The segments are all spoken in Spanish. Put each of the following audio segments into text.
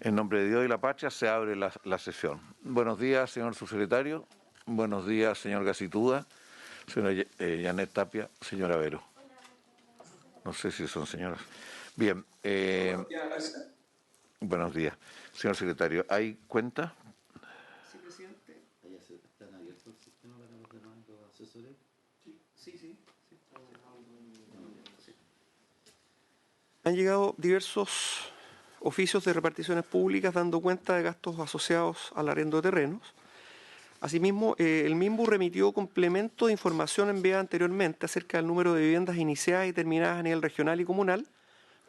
En nombre de Dios y la patria se abre la sesión. Buenos días, señor subsecretario. Buenos días, señor Gacituda, señora Janet Tapia, señora Vero. No sé si son señoras. Bien. Buenos días. Señor secretario, ¿hay cuenta? Sí, presidente. ¿Están abiertos el sistema para los demás asesores? Sí. Han llegado diversos oficios de reparticiones públicas dando cuenta de gastos asociados al arriendo de terrenos. Asimismo, el MIMBU remitió complemento de información enviada anteriormente acerca del número de viviendas iniciadas y terminadas a nivel regional y comunal,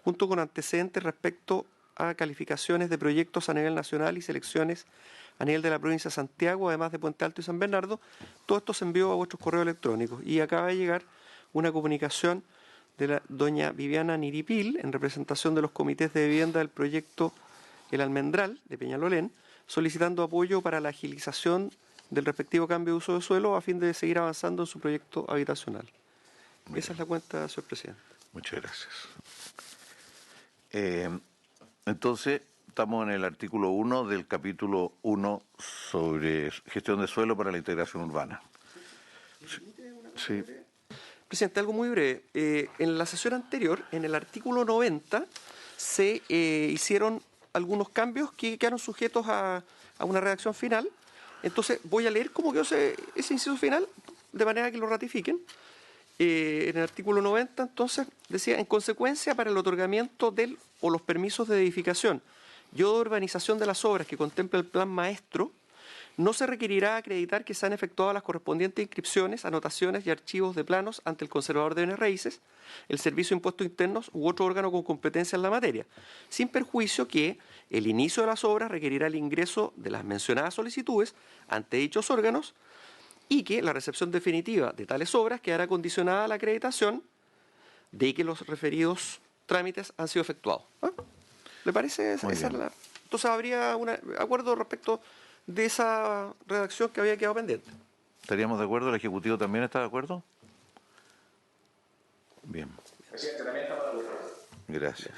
junto con antecedentes respecto a calificaciones de proyectos a nivel nacional y selecciones a nivel de la provincia de Santiago, además de Puente Alto y San Bernardo. Todo esto se envió a vuestros correos electrónicos y acaba de llegar una comunicación de la doña Viviana Niripil, en representación de los comités de vivienda del proyecto El Almendral de Peñalolén, solicitando apoyo para la agilización del respectivo cambio de uso de suelo a fin de seguir avanzando en su proyecto habitacional. Bien. Esa es la cuenta, señor presidente. Muchas gracias. Entonces, estamos en el artículo 1 del capítulo 1 sobre gestión de suelo para la integración urbana. Sí. Presidente, algo muy breve. En la sesión anterior, en el artículo 90, se hicieron algunos cambios que quedaron sujetos a una redacción final. Entonces, voy a leer cómo quedó ese inciso final, de manera que lo ratifiquen. En el artículo 90, entonces, decía, en consecuencia, para el otorgamiento del o los permisos de edificación y o de urbanización de las obras que contempla el plan maestro, no se requerirá acreditar que se han efectuado las correspondientes inscripciones, anotaciones y archivos de planos ante el conservador de bienes raíces, el Servicio de Impuestos Internos u otro órgano con competencia en la materia, sin perjuicio que el inicio de las obras requerirá el ingreso de las mencionadas solicitudes ante dichos órganos y que la recepción definitiva de tales obras quedará condicionada a la acreditación de que los referidos trámites han sido efectuados. ¿Ah? ¿Le parece? Entonces habría un acuerdo respecto de esa redacción que había quedado pendiente. ¿Estaríamos de acuerdo? ¿El Ejecutivo también está de acuerdo? Bien. Presidente, también estamos de acuerdo. Gracias.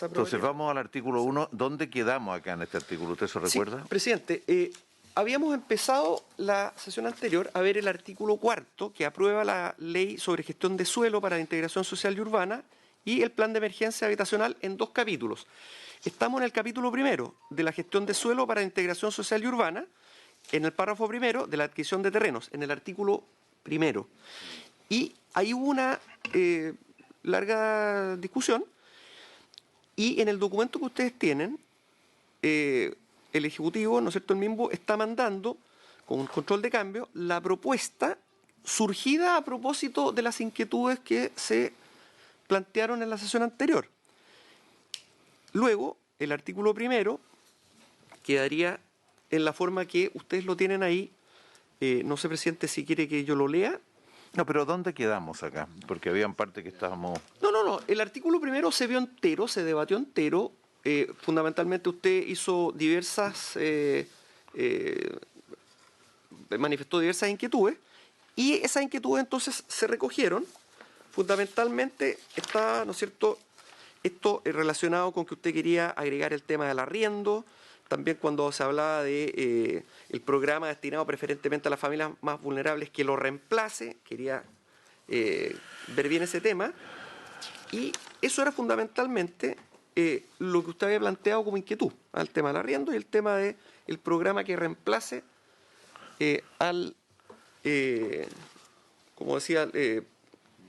Entonces vamos al artículo 1. ¿Dónde quedamos acá en este artículo? ¿Usted se recuerda? Sí, presidente, habíamos empezado la sesión anterior a ver el artículo 4 que aprueba la ley sobre gestión de suelo para la integración social y urbana y el plan de emergencia habitacional en 2 capítulos. Estamos en el capítulo primero de la gestión de suelo para la integración social y urbana, en el párrafo primero de la adquisición de terrenos, en el artículo primero. Y ahí hubo una larga discusión y en el documento que ustedes tienen, el Ejecutivo, ¿no es cierto?, el MIMBU está mandando, con un control de cambio, la propuesta surgida a propósito de las inquietudes que se plantearon en la sesión anterior. Luego, el artículo primero quedaría en la forma que ustedes lo tienen ahí. No sé, presidente, si quiere que yo lo lea. No, pero ¿dónde quedamos acá? Porque habían partes que estábamos... No. El artículo primero se vio entero, se debatió entero. Fundamentalmente usted hizo manifestó diversas inquietudes y esas inquietudes entonces se recogieron. Fundamentalmente está, ¿no es cierto?, esto es relacionado con que usted quería agregar el tema del arriendo, también cuando se hablaba de el programa destinado preferentemente a las familias más vulnerables que lo reemplace, quería ver bien ese tema, y eso era fundamentalmente lo que usted había planteado como inquietud, al tema del arriendo y el tema del programa que reemplace como decía,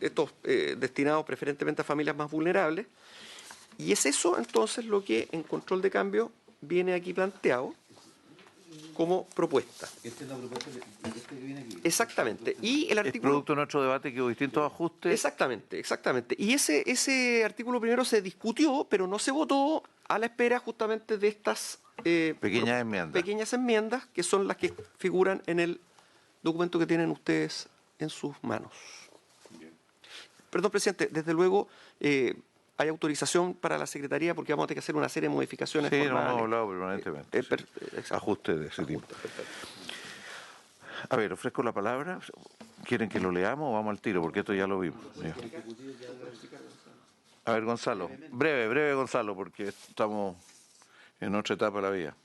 estos destinados preferentemente a familias más vulnerables. Y es eso entonces lo que en control de cambio viene aquí planteado como propuesta. Esta es la propuesta que viene aquí. Exactamente. Y el artículo... Es producto de nuestro debate que hubo distintos ajustes. Exactamente. Y ese artículo primero se discutió, pero no se votó a la espera justamente de estas pequeñas enmiendas que son las que figuran en el documento que tienen ustedes en sus manos. Bien. Perdón, presidente, desde luego hay autorización para la Secretaría porque vamos a tener que hacer una serie de modificaciones. Sí, no hemos hablado permanentemente. Ajustes de ese tipo. A ver, ofrezco la palabra. ¿Quieren que lo leamos o vamos al tiro? Porque esto ya lo vimos. A ver, Gonzalo. Breve, Gonzalo, porque estamos... en otra etapa de la vida.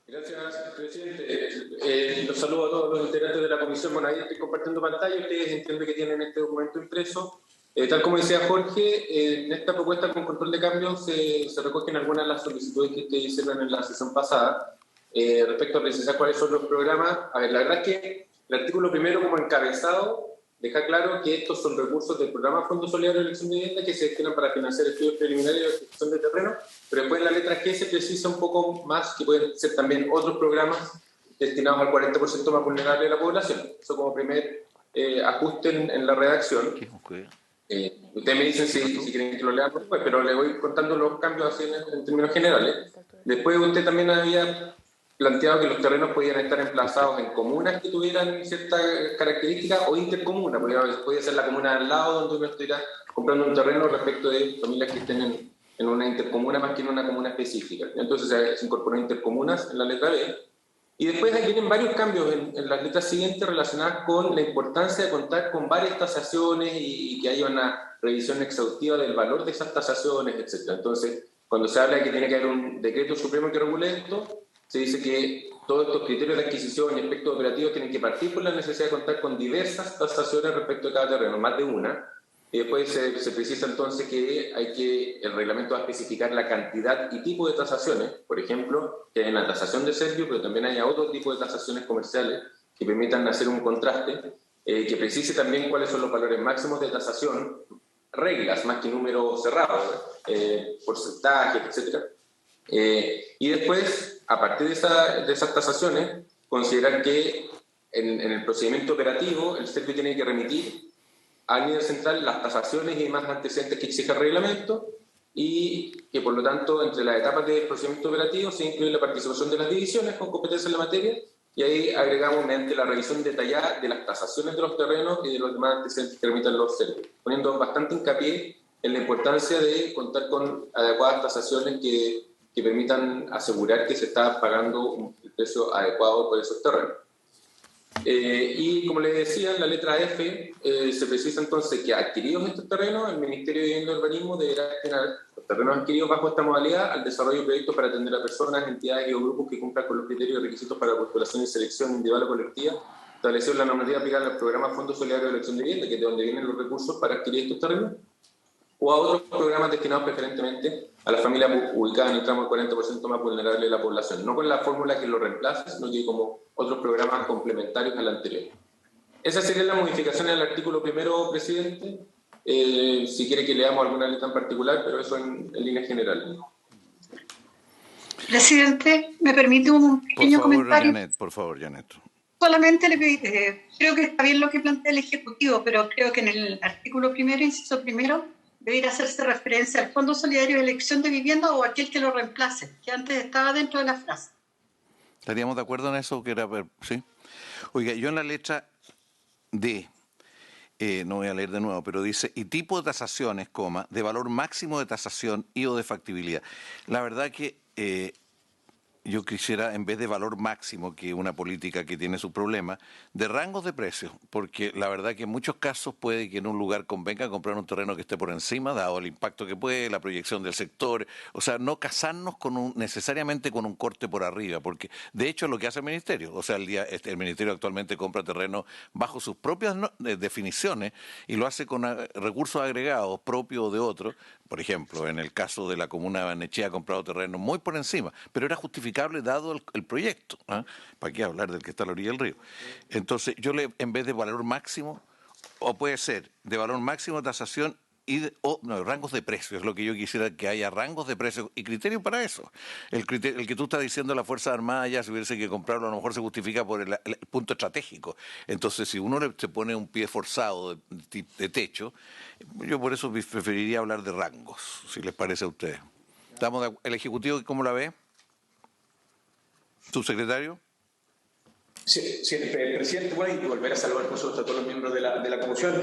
Gracias, presidente. Los saludo a todos los integrantes de la comisión. Bueno, ahí estoy compartiendo pantalla. Ustedes entienden que tienen este documento impreso. Tal como decía Jorge, en esta propuesta con control de cambios se recogen algunas de las solicitudes que ustedes hicieron en la sesión pasada. Respecto a precisar cuáles son los programas, a ver, la verdad es que el artículo primero como encabezado deja claro que estos son recursos del programa Fondo Solidario de Elección de Vivienda que se destinan para financiar estudios preliminares de adquisición de terreno, pero después en la letra G se precisa un poco más que pueden ser también otros programas destinados al 40% más vulnerable de la población. Eso como primer ajuste en la redacción. Ustedes me dicen si quieren que lo lean después, pero le voy contando los cambios así en términos generales. Después usted también había planteado que los terrenos podían estar emplazados en comunas que tuvieran ciertas características o intercomunas. Podía ser la comuna al lado donde uno estuviera comprando un terreno respecto de familias que estén en una intercomuna más que en una comuna específica. Entonces se incorporó intercomunas en la letra B. Y después ahí vienen varios cambios en las letras siguientes relacionadas con la importancia de contar con varias tasaciones y que haya una revisión exhaustiva del valor de esas tasaciones, etc. Entonces, cuando se habla de que tiene que haber un decreto supremo que regule esto, se dice que todos estos criterios de adquisición y aspectos operativos tienen que partir por la necesidad de contar con diversas tasaciones respecto de cada terreno, más de una. Y después se precisa entonces que el reglamento va a especificar la cantidad y tipo de tasaciones. Por ejemplo, que hay una tasación de servicio, pero también haya otro tipo de tasaciones comerciales que permitan hacer un contraste, que precise también cuáles son los valores máximos de tasación, reglas más que números cerrados, porcentajes, etcétera. Y después, a partir de esas tasaciones, considerar que en el procedimiento operativo el servicio tiene que remitir al nivel central las tasaciones y demás antecedentes que exige el reglamento y que por lo tanto entre las etapas del procedimiento operativo se incluye la participación de las divisiones con competencia en la materia y ahí agregamos mediante la revisión detallada de las tasaciones de los terrenos y de los demás antecedentes que remitan los servicios, poniendo bastante hincapié en la importancia de contar con adecuadas tasaciones que permitan asegurar que se está pagando el precio adecuado por esos terrenos. Y como les decía, en la letra F se precisa entonces que adquiridos estos terrenos, el Ministerio de Vivienda y Urbanismo deberá destinar los terrenos adquiridos bajo esta modalidad al desarrollo de proyectos para atender a personas, entidades y o grupos que cumplan con los criterios y requisitos para postulación y selección individual o colectiva establecido en la normativa aplicada al programa Fondo Solidario de Elección de Vivienda, que es de donde vienen los recursos para adquirir estos terrenos, o a otros programas destinados preferentemente a las familias ubicadas en el tramo del 40% más vulnerable de la población, no con la fórmula que lo reemplace, sino que como otros programas complementarios al anterior. Esa sería la modificación en el artículo primero, presidente. Si quiere que leamos alguna letra en particular, pero eso en líneas generales. Presidente, ¿me permite un pequeño comentario? Por favor, Janet. Solamente creo que está bien lo que plantea el Ejecutivo, pero creo que en el artículo primero, inciso primero, debería hacerse referencia al Fondo Solidario de Elección de Vivienda o aquel que lo reemplace, que antes estaba dentro de la frase. ¿Estaríamos de acuerdo en eso? ¿Sí? Oiga, yo en la letra D, no voy a leer de nuevo, pero dice, y tipo de tasaciones, de valor máximo de tasación y o de factibilidad. La verdad que yo quisiera, en vez de valor máximo, que una política que tiene su problema, de rangos de precios, porque la verdad que en muchos casos puede que en un lugar convenga comprar un terreno que esté por encima, dado el impacto que puede, la proyección del sector, o sea, no casarnos necesariamente con un corte por arriba, porque de hecho es lo que hace el Ministerio, o sea, el Ministerio actualmente compra terreno bajo sus propias definiciones y lo hace con recursos agregados propios o de otros. Por ejemplo, en el caso de la comuna de Barnechea ha comprado terreno muy por encima, pero era justificable dado el proyecto. ¿Para qué hablar del que está a la orilla del río? Entonces, en vez de valor máximo, o puede ser de valor máximo de tasación rangos de precios, es lo que yo quisiera, que haya rangos de precios y criterios para eso. El que tú estás diciendo, la Fuerza Armada, ya si hubiese que comprarlo, a lo mejor se justifica por el punto estratégico. Entonces, si uno se pone un pie forzado de techo, yo por eso preferiría hablar de rangos, si les parece a ustedes. ¿El Ejecutivo cómo la ve? ¿Subsecretario? Sí, presidente, bueno, y volver a saludar por supuesto a todos los miembros de la comisión.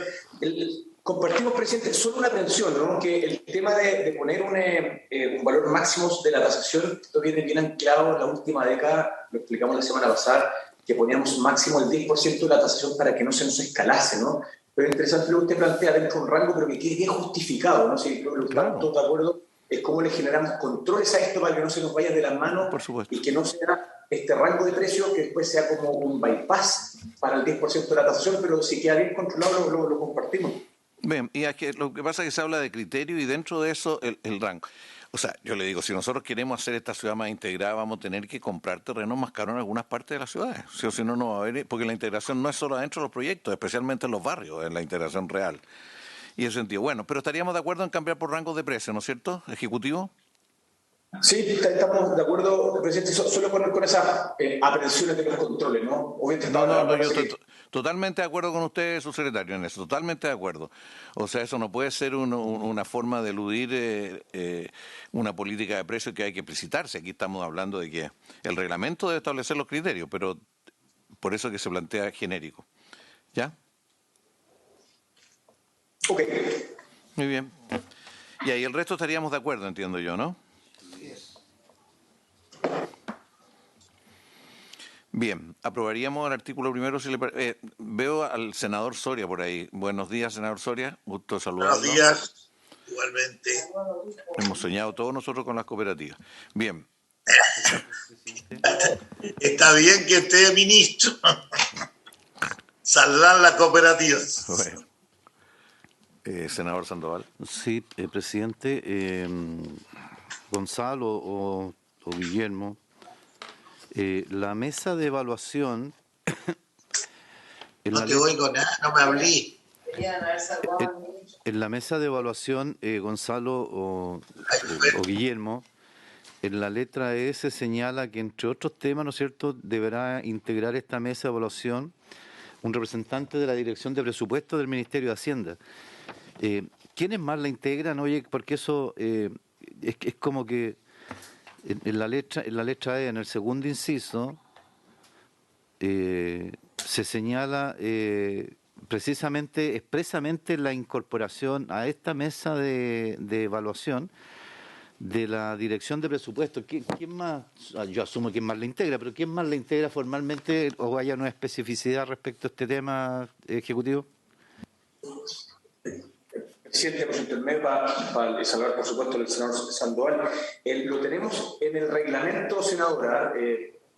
Compartimos, presidente, solo una atención, ¿no? Que el tema de poner un valor máximo de la tasación, esto viene bien anclado en la última década, lo explicamos la semana pasada, que poníamos máximo el 10% de la tasación para que no se nos escalase, ¿no? Pero es interesante lo que usted plantea dentro de un rango, pero que quede bien justificado, ¿no? Si creo que estamos todos de acuerdo es cómo le generamos controles a esto para que no se nos vaya de las manos Por supuesto. y que no sea este rango de precios que después sea como un bypass para el 10% de la tasación, pero si queda bien controlado lo compartimos. Bien, y es que lo que pasa es que se habla de criterio y dentro de eso el rango. O sea, yo le digo, si nosotros queremos hacer esta ciudad más integrada, vamos a tener que comprar terrenos más caros en algunas partes de las ciudades. Sí o si no, no va a haber, porque la integración no es solo adentro de los proyectos, especialmente en los barrios, en la integración real. Y en ese sentido, bueno, pero estaríamos de acuerdo en cambiar por rangos de precio, ¿no es cierto, Ejecutivo? Sí, estamos de acuerdo, presidente, solo con esas aprehensiones de los controles, ¿no? Obviamente No, yo estoy totalmente de acuerdo con usted, subsecretario, en eso, totalmente de acuerdo. O sea, eso no puede ser una forma de eludir una política de precios que hay que explicitarse. Aquí estamos hablando de que el reglamento debe establecer los criterios, pero por eso que se plantea genérico. ¿Ya? Ok. Muy bien. Y ahí el resto estaríamos de acuerdo, entiendo yo, ¿no? Bien, aprobaríamos el artículo primero. Si veo al senador Soria por ahí. Buenos días, senador Soria. Gusto de saludarlo. Buenos días, igualmente. Hemos soñado todos nosotros con las cooperativas. Bien. Está bien que esté ministro. Saldrán las cooperativas. Bueno. Senador Sandoval. Sí, presidente. Gonzalo o Guillermo. La mesa de evaluación... No te oigo nada, no me hablé. En la mesa de evaluación, Gonzalo o Guillermo, en la letra E se señala que, entre otros temas, ¿no es cierto?, deberá integrar esta mesa de evaluación un representante de la Dirección de Presupuesto del Ministerio de Hacienda. ¿Quiénes más la integran? Oye, porque eso es como que en la letra E, en el segundo inciso, se señala precisamente, expresamente, la incorporación a esta mesa de evaluación de la Dirección de Presupuesto. ¿Quién más? Yo asumo quién más la integra, pero ¿quién más la integra formalmente o haya una especificidad respecto a este tema, Ejecutivo? Presidente, por intermedio para saludar, por supuesto, al senador Sandoval. Lo tenemos en el reglamento, senadora,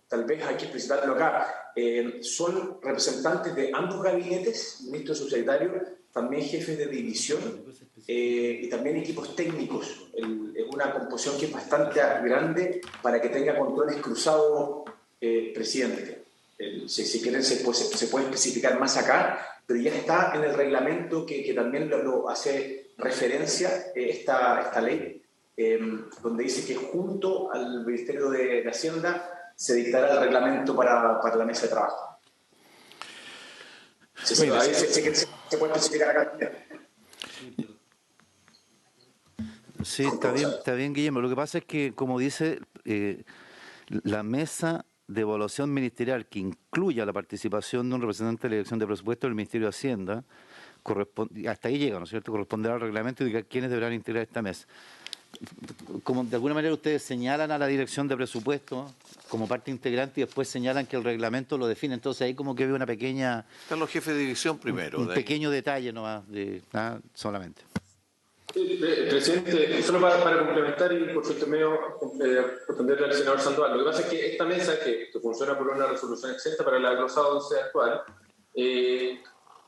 tal vez hay que explicitarlo acá. Son representantes de ambos gabinetes, ministro y subsecretario, también jefes de división y también equipos técnicos. Es una composición que es bastante grande para que tenga controles cruzados, presidente. Si quieren se puede especificar más acá, pero ya está en el reglamento que también lo hace referencia esta ley, donde dice que junto al Ministerio de Hacienda se dictará el reglamento para la mesa de trabajo. Ahí se puede especificar acá. Sí, está bien, Guillermo. Lo que pasa es que, como dice, la mesa de evaluación ministerial que incluya la participación de un representante de la Dirección de Presupuesto del Ministerio de Hacienda, hasta ahí llega, ¿no es cierto?, corresponderá al reglamento de quiénes deberán integrar esta mesa. Como de alguna manera ustedes señalan a la Dirección de Presupuesto como parte integrante y después señalan que el reglamento lo define, entonces ahí como que veo una pequeña... Están los jefes de división primero. Un pequeño detalle nomás, solamente. Presidente, solo para complementar y por su intermedio responderle al senador Sandoval. Lo que pasa es que esta mesa, que funciona por una resolución exenta para la glosa 11 actual,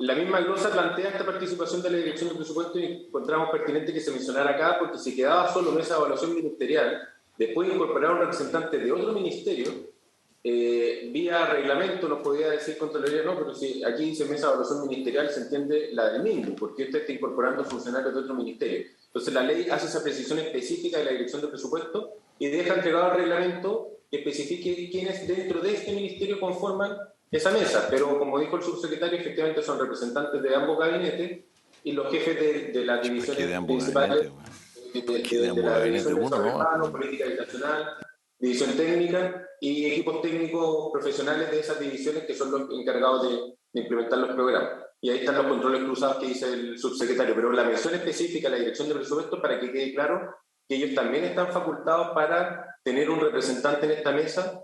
la misma glosa plantea esta participación de la Dirección de Presupuesto y encontramos pertinente que se mencionara acá, porque si quedaba solo en esa evaluación ministerial, después de incorporar a un representante de otro ministerio, vía reglamento nos podía decir Contraloría, no, pero si aquí dice mesa de evaluación ministerial, se entiende la del MINDU, porque usted está incorporando funcionarios de otro ministerio. Entonces la ley hace esa precisión específica de la Dirección de Presupuesto y deja entregado al reglamento que especifique quiénes dentro de este ministerio conforman esa mesa, pero como dijo el subsecretario, efectivamente son representantes de ambos gabinetes y los jefes de las divisiones principales de la División de Desarrollo Humano, Política Habitacional, División Técnica y equipos técnicos profesionales de esas divisiones que son los encargados de implementar los programas. Y ahí están los controles cruzados que dice el subsecretario, pero la mención específica a la Dirección de Presupuesto para que quede claro que ellos también están facultados para tener un representante en esta mesa,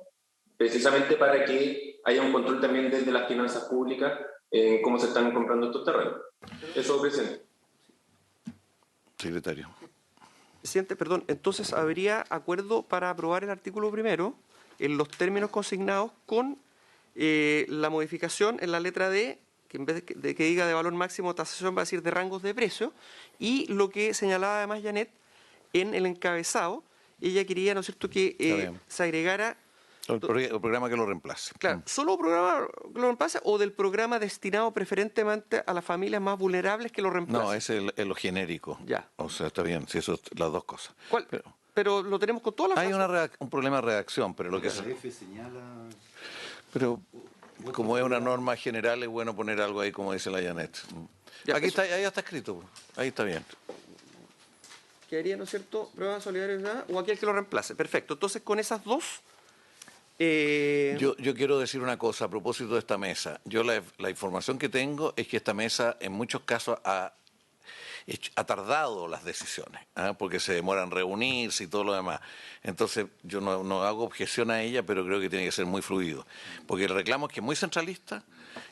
precisamente para que haya un control también desde las finanzas públicas en cómo se están comprando estos terrenos. Eso, presidente. Secretario. Presidente, perdón, entonces habría acuerdo para aprobar el artículo primero en los términos consignados con la modificación en la letra D, que en vez de que diga de valor máximo de tasación va a decir de rangos de precio, y lo que señalaba además Janet en el encabezado, ella quería, ¿no es cierto?, que se agregara... El programa que lo reemplace. Claro, solo programa que lo reemplace o del programa destinado preferentemente a las familias más vulnerables que lo reemplace. No, ese es lo genérico. Ya. O sea, está bien, si eso es las dos cosas. ¿Cuál? Pero lo tenemos con todas las Hay frases. un problema de redacción, pero lo que se... Pero como es una norma general, es bueno poner algo ahí, como dice la Janet. Ya, Aquí está, ahí está escrito, ahí está bien. Quedaría, ¿no es cierto?, prueba de solidaridad o aquel que lo reemplace. Perfecto. Entonces, con esas dos... Yo quiero decir una cosa a propósito de esta mesa. Yo la información que tengo es que esta mesa en muchos casos ha tardado las decisiones, porque se demoran reunirse y todo lo demás. Entonces yo no hago objeción a ella, pero creo que tiene que ser muy fluido. Porque el reclamo es que es muy centralista,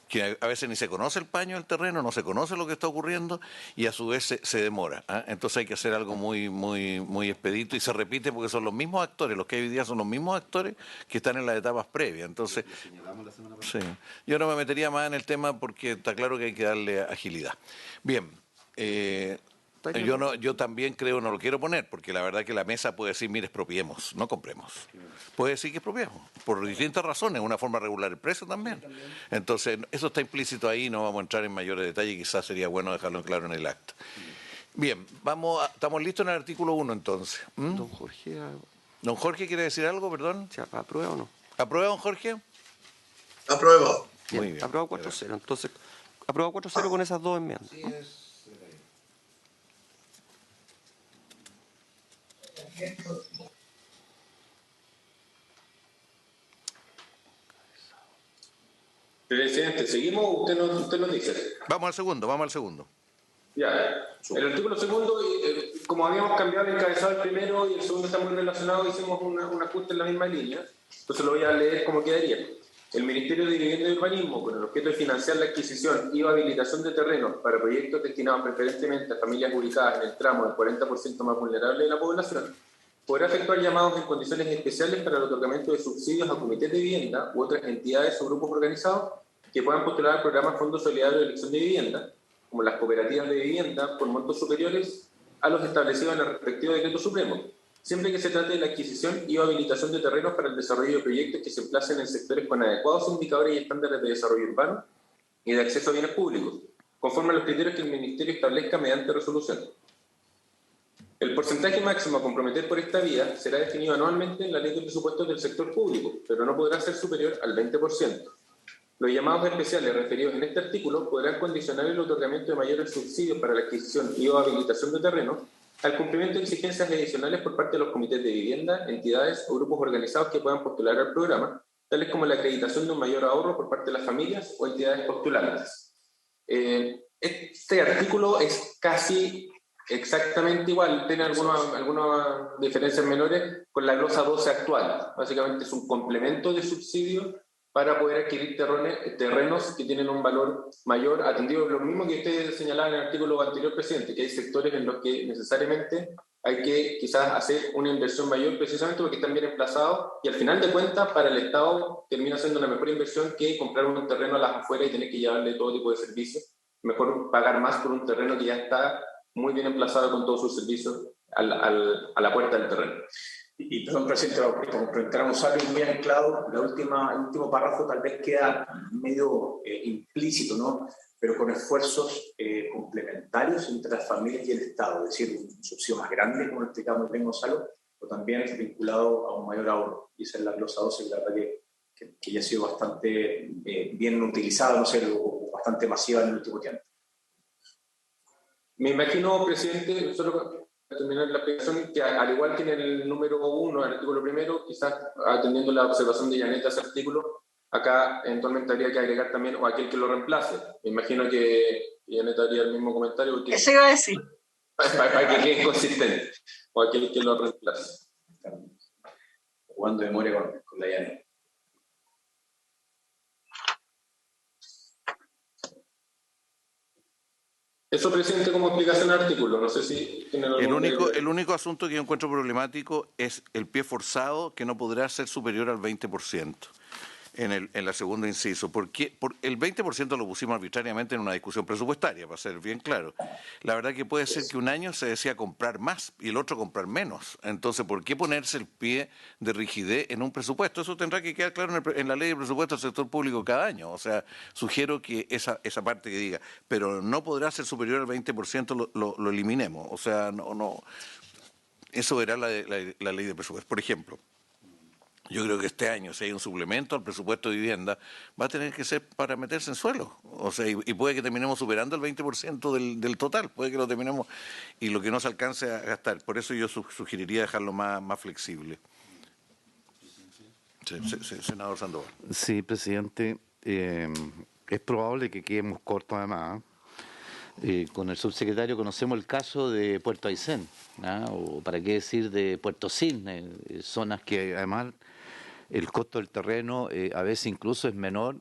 que a veces ni se conoce el paño del terreno, no se conoce lo que está ocurriendo y a su vez se demora. Entonces hay que hacer algo muy expedito y se repite porque son los mismos actores, los que hay hoy día son los mismos actores que están en las etapas previas. Entonces, sí, yo no me metería más en el tema porque está claro que hay que darle agilidad. Bien. Yo también creo, no lo quiero poner, porque la verdad que la mesa puede decir, mire, expropiemos, no compremos. Puede decir que expropiemos, por distintas razones, una forma de regular el precio también. Entonces, eso está implícito ahí, no vamos a entrar en mayores detalles, quizás sería bueno dejarlo claro en el acta. Bien, estamos listos en el artículo 1 entonces. Don Jorge... ¿Don Jorge quiere decir algo, perdón? ¿Aprueba o no? ¿Aprueba, don Jorge? Apruebo. Bien, Muy bien. Aprobado 4-0. Entonces, aprobado 4-0 con esas dos enmiendas. Sí, es. Presidente, ¿seguimos o usted nos dice? Vamos al segundo. Ya. El artículo segundo, como habíamos cambiado el encabezado el primero y el segundo está muy relacionado, hicimos un ajuste en la misma línea. Entonces lo voy a leer como quedaría. El Ministerio de Vivienda y Urbanismo, con el objeto de financiar la adquisición y o habilitación de terrenos para proyectos destinados preferentemente a familias ubicadas en el tramo del 40% más vulnerable de la población, podrá efectuar llamados en condiciones especiales para el otorgamiento de subsidios a comités de vivienda u otras entidades o grupos organizados que puedan postular al programa Fondo Solidario de Elección de Vivienda, como las cooperativas de vivienda, por montos superiores a los establecidos en el respectivo decreto supremo, siempre que se trate de la adquisición y o habilitación de terrenos para el desarrollo de proyectos que se emplacen en sectores con adecuados indicadores y estándares de desarrollo urbano y de acceso a bienes públicos, conforme a los criterios que el Ministerio establezca mediante resolución. El porcentaje máximo a comprometer por esta vía será definido anualmente en la Ley de Presupuestos del Sector Público, pero no podrá ser superior al 20%. Los llamados especiales referidos en este artículo podrán condicionar el otorgamiento de mayores subsidios para la adquisición y o habilitación de terrenos al cumplimiento de exigencias adicionales por parte de los comités de vivienda, entidades o grupos organizados que puedan postular al programa, tales como la acreditación de un mayor ahorro por parte de las familias o entidades postulantes. Este artículo es casi exactamente igual, tiene algunas diferencias menores con la glosa 12 actual. Básicamente es un complemento de subsidio para poder adquirir terrenos que tienen un valor mayor, atendido lo mismo que usted señalaba en el artículo anterior, presidente, que hay sectores en los que necesariamente hay que quizás hacer una inversión mayor precisamente porque están bien emplazados y al final de cuentas para el Estado termina siendo una mejor inversión que comprar un terreno a las afueras y tener que llevarle todo tipo de servicios. Mejor pagar más por un terreno que ya está muy bien emplazado con todos sus servicios a la puerta del terreno. Y perdón, presidente, para complementar a Gonzalo, muy anclado, el último párrafo tal vez queda medio implícito, ¿no? Pero con esfuerzos complementarios entre las familias y el Estado, es decir, un subsidio más grande, como lo explicaba muy bien Gonzalo, pero también vinculado a un mayor ahorro. Y esa es la glosa 12, que la verdad que ya ha sido bastante bien utilizada, no sé, o bastante masiva en el último tiempo. Me imagino, presidente, solo para terminar la explicación, que al igual que en el número 1, el artículo primero, quizás atendiendo la observación de Janet a ese artículo, acá eventualmente habría que agregar también o aquel que lo reemplace. Me imagino que Janet haría el mismo comentario. Porque, eso iba a decir. Para que quede consistente, o aquel que lo reemplace. Jugando de memoria con la Janet. Eso, presidente, como explicación al artículo. No sé si tienen algún... El único asunto que yo encuentro problemático es el pie forzado, que no podrá ser superior al 20%. En la segunda inciso. Porque el 20% lo pusimos arbitrariamente en una discusión presupuestaria, para ser bien claro. La verdad que puede ser que un año se decía comprar más y el otro comprar menos. Entonces, ¿por qué ponerse el pie de rigidez en un presupuesto? Eso tendrá que quedar claro en la ley de presupuesto del sector público cada año. O sea, sugiero que esa parte que diga, pero no podrá ser superior al 20%, lo eliminemos. O sea, no. Eso verá la ley de presupuesto. Por ejemplo, yo creo que este año, si hay un suplemento al presupuesto de vivienda, va a tener que ser para meterse en suelo. O sea, y puede que terminemos superando el 20% del total, puede que lo terminemos y lo que no se alcance a gastar. Por eso yo sugeriría dejarlo más flexible. Senador Sandoval. Sí, presidente. Es probable que quedemos cortos además. Con el subsecretario conocemos el caso de Puerto Aysén, o para qué decir de Puerto Cisne, zonas que además el costo del terreno a veces incluso es menor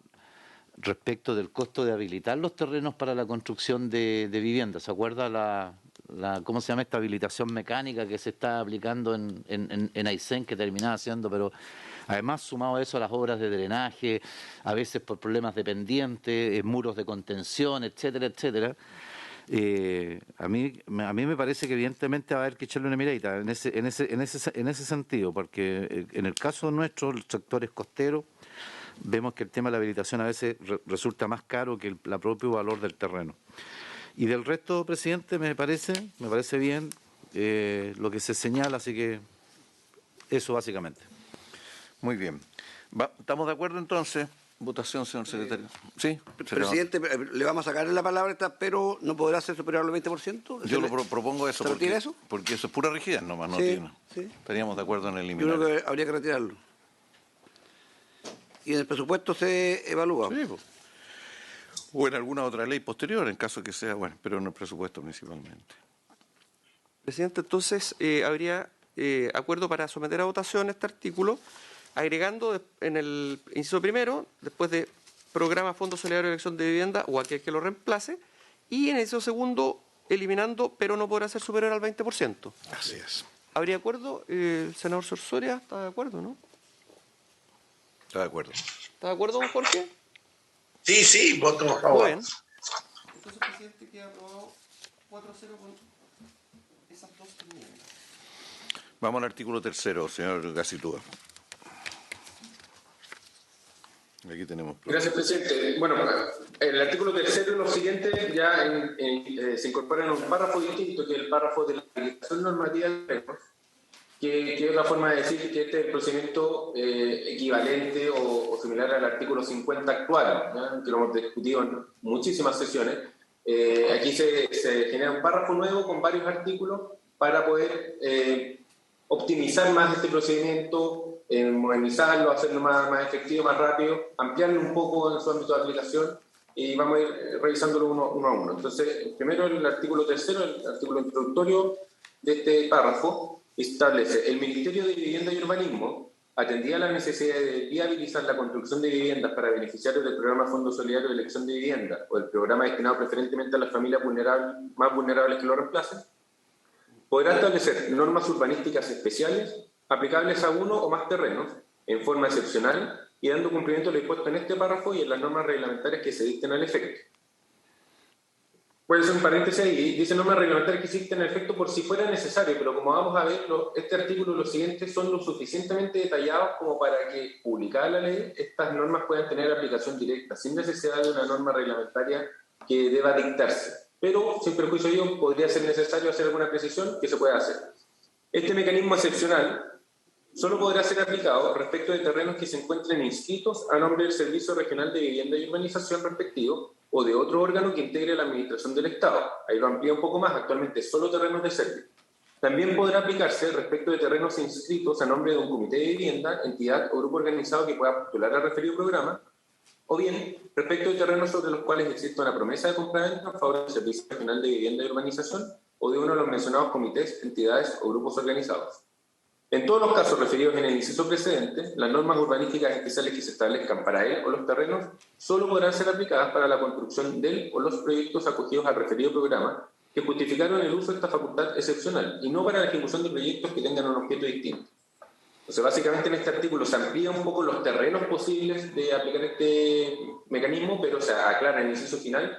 respecto del costo de habilitar los terrenos para la construcción de viviendas. ¿Se acuerda cómo se llama esta habilitación mecánica que se está aplicando en Aysén, que terminaba siendo, pero además sumado a eso a las obras de drenaje, a veces por problemas de pendiente, muros de contención, etcétera, etcétera? A mí me parece que evidentemente va a haber que echarle una miradita en ese sentido, porque en el caso nuestro, los sectores costeros, vemos que el tema de la habilitación a veces resulta más caro que el propio valor del terreno. Y del resto, presidente, me parece bien lo que se señala, así que eso básicamente. Muy bien. ¿Estamos de acuerdo entonces? Votación, señor secretario. Sí, presidente, le vamos a sacar la palabra, pero no podrá ser superior al 20%. Yo lo propongo eso. ¿Se retira eso? Porque eso es pura rigidez nomás. No sí, tiene. Sí. Estaríamos de acuerdo en eliminar. Yo creo que habría que retirarlo. Y en el presupuesto se evalúa. Sí, pues. O en alguna otra ley posterior, en caso que sea, bueno, pero en el presupuesto principalmente. Presidente, entonces habría acuerdo para someter a votación este artículo, agregando en el inciso primero, después de programa Fondo Solidario de Elección de Vivienda o aquel que lo reemplace, y en el inciso segundo, eliminando, pero no podrá ser superior al 20%. Así es. ¿Habría acuerdo? El senador Sorsoria está de acuerdo, ¿no? Está de acuerdo. ¿Está de acuerdo, don Jorge? Sí, voto a favor. Bien. Entonces, presidente, queda aprobado 4-0 con esas dos enmiendas. Vamos al artículo tercero, señor Gacitúa. Aquí tenemos. Gracias, presidente. Bueno, el artículo tercero y los siguientes ya se incorporan en un párrafo distinto, que es el párrafo de la aplicación normativa de terrenos, que es la forma de decir que este es el procedimiento equivalente o similar al artículo 50 actual, ¿ya? Que lo hemos discutido en muchísimas sesiones. Aquí se genera un párrafo nuevo con varios artículos para poder optimizar más este procedimiento, modernizarlo, hacerlo más efectivo, más rápido, ampliarlo un poco en su ámbito de aplicación y vamos a ir revisándolo uno a uno. Entonces, primero el artículo tercero, el artículo introductorio de este párrafo, establece: el Ministerio de Vivienda y Urbanismo atendía la necesidad de viabilizar la construcción de viviendas para beneficiarios del programa Fondo Solidario de Elección de Vivienda o el programa destinado preferentemente a las familias más vulnerables que lo reemplacen. Podrá establecer normas urbanísticas especiales aplicables a uno o más terrenos en forma excepcional y dando cumplimiento a lo dispuesto en este párrafo y en las normas reglamentarias que se dicten al efecto. Puede ser un paréntesis ahí, dice normas reglamentarias que existen en efecto por si fuera necesario, pero como vamos a ver, este artículo y los siguientes son lo suficientemente detallados como para que, publicada la ley, estas normas puedan tener aplicación directa, sin necesidad de una norma reglamentaria que deba dictarse. Pero, sin perjuicio de ello, podría ser necesario hacer alguna precisión que se pueda hacer. Este mecanismo excepcional solo podrá ser aplicado respecto de terrenos que se encuentren inscritos a nombre del Servicio Regional de Vivienda y Urbanización respectivo o de otro órgano que integre la Administración del Estado. Ahí lo amplía un poco más, actualmente solo terrenos de Servio. También podrá aplicarse respecto de terrenos inscritos a nombre de un comité de vivienda, entidad o grupo organizado que pueda postular al referido programa, o bien respecto de terrenos sobre los cuales existe una promesa de compraventa en favor del Servicio Regional de Vivienda y Urbanización o de uno de los mencionados comités, entidades o grupos organizados. En todos los casos referidos en el inciso precedente, las normas urbanísticas especiales que se establezcan para él o los terrenos solo podrán ser aplicadas para la construcción del o los proyectos acogidos al referido programa que justificaron el uso de esta facultad excepcional y no para la ejecución de proyectos que tengan un objeto distinto. Entonces, básicamente en este artículo se amplía un poco los terrenos posibles de aplicar este mecanismo, pero se aclara en el inciso final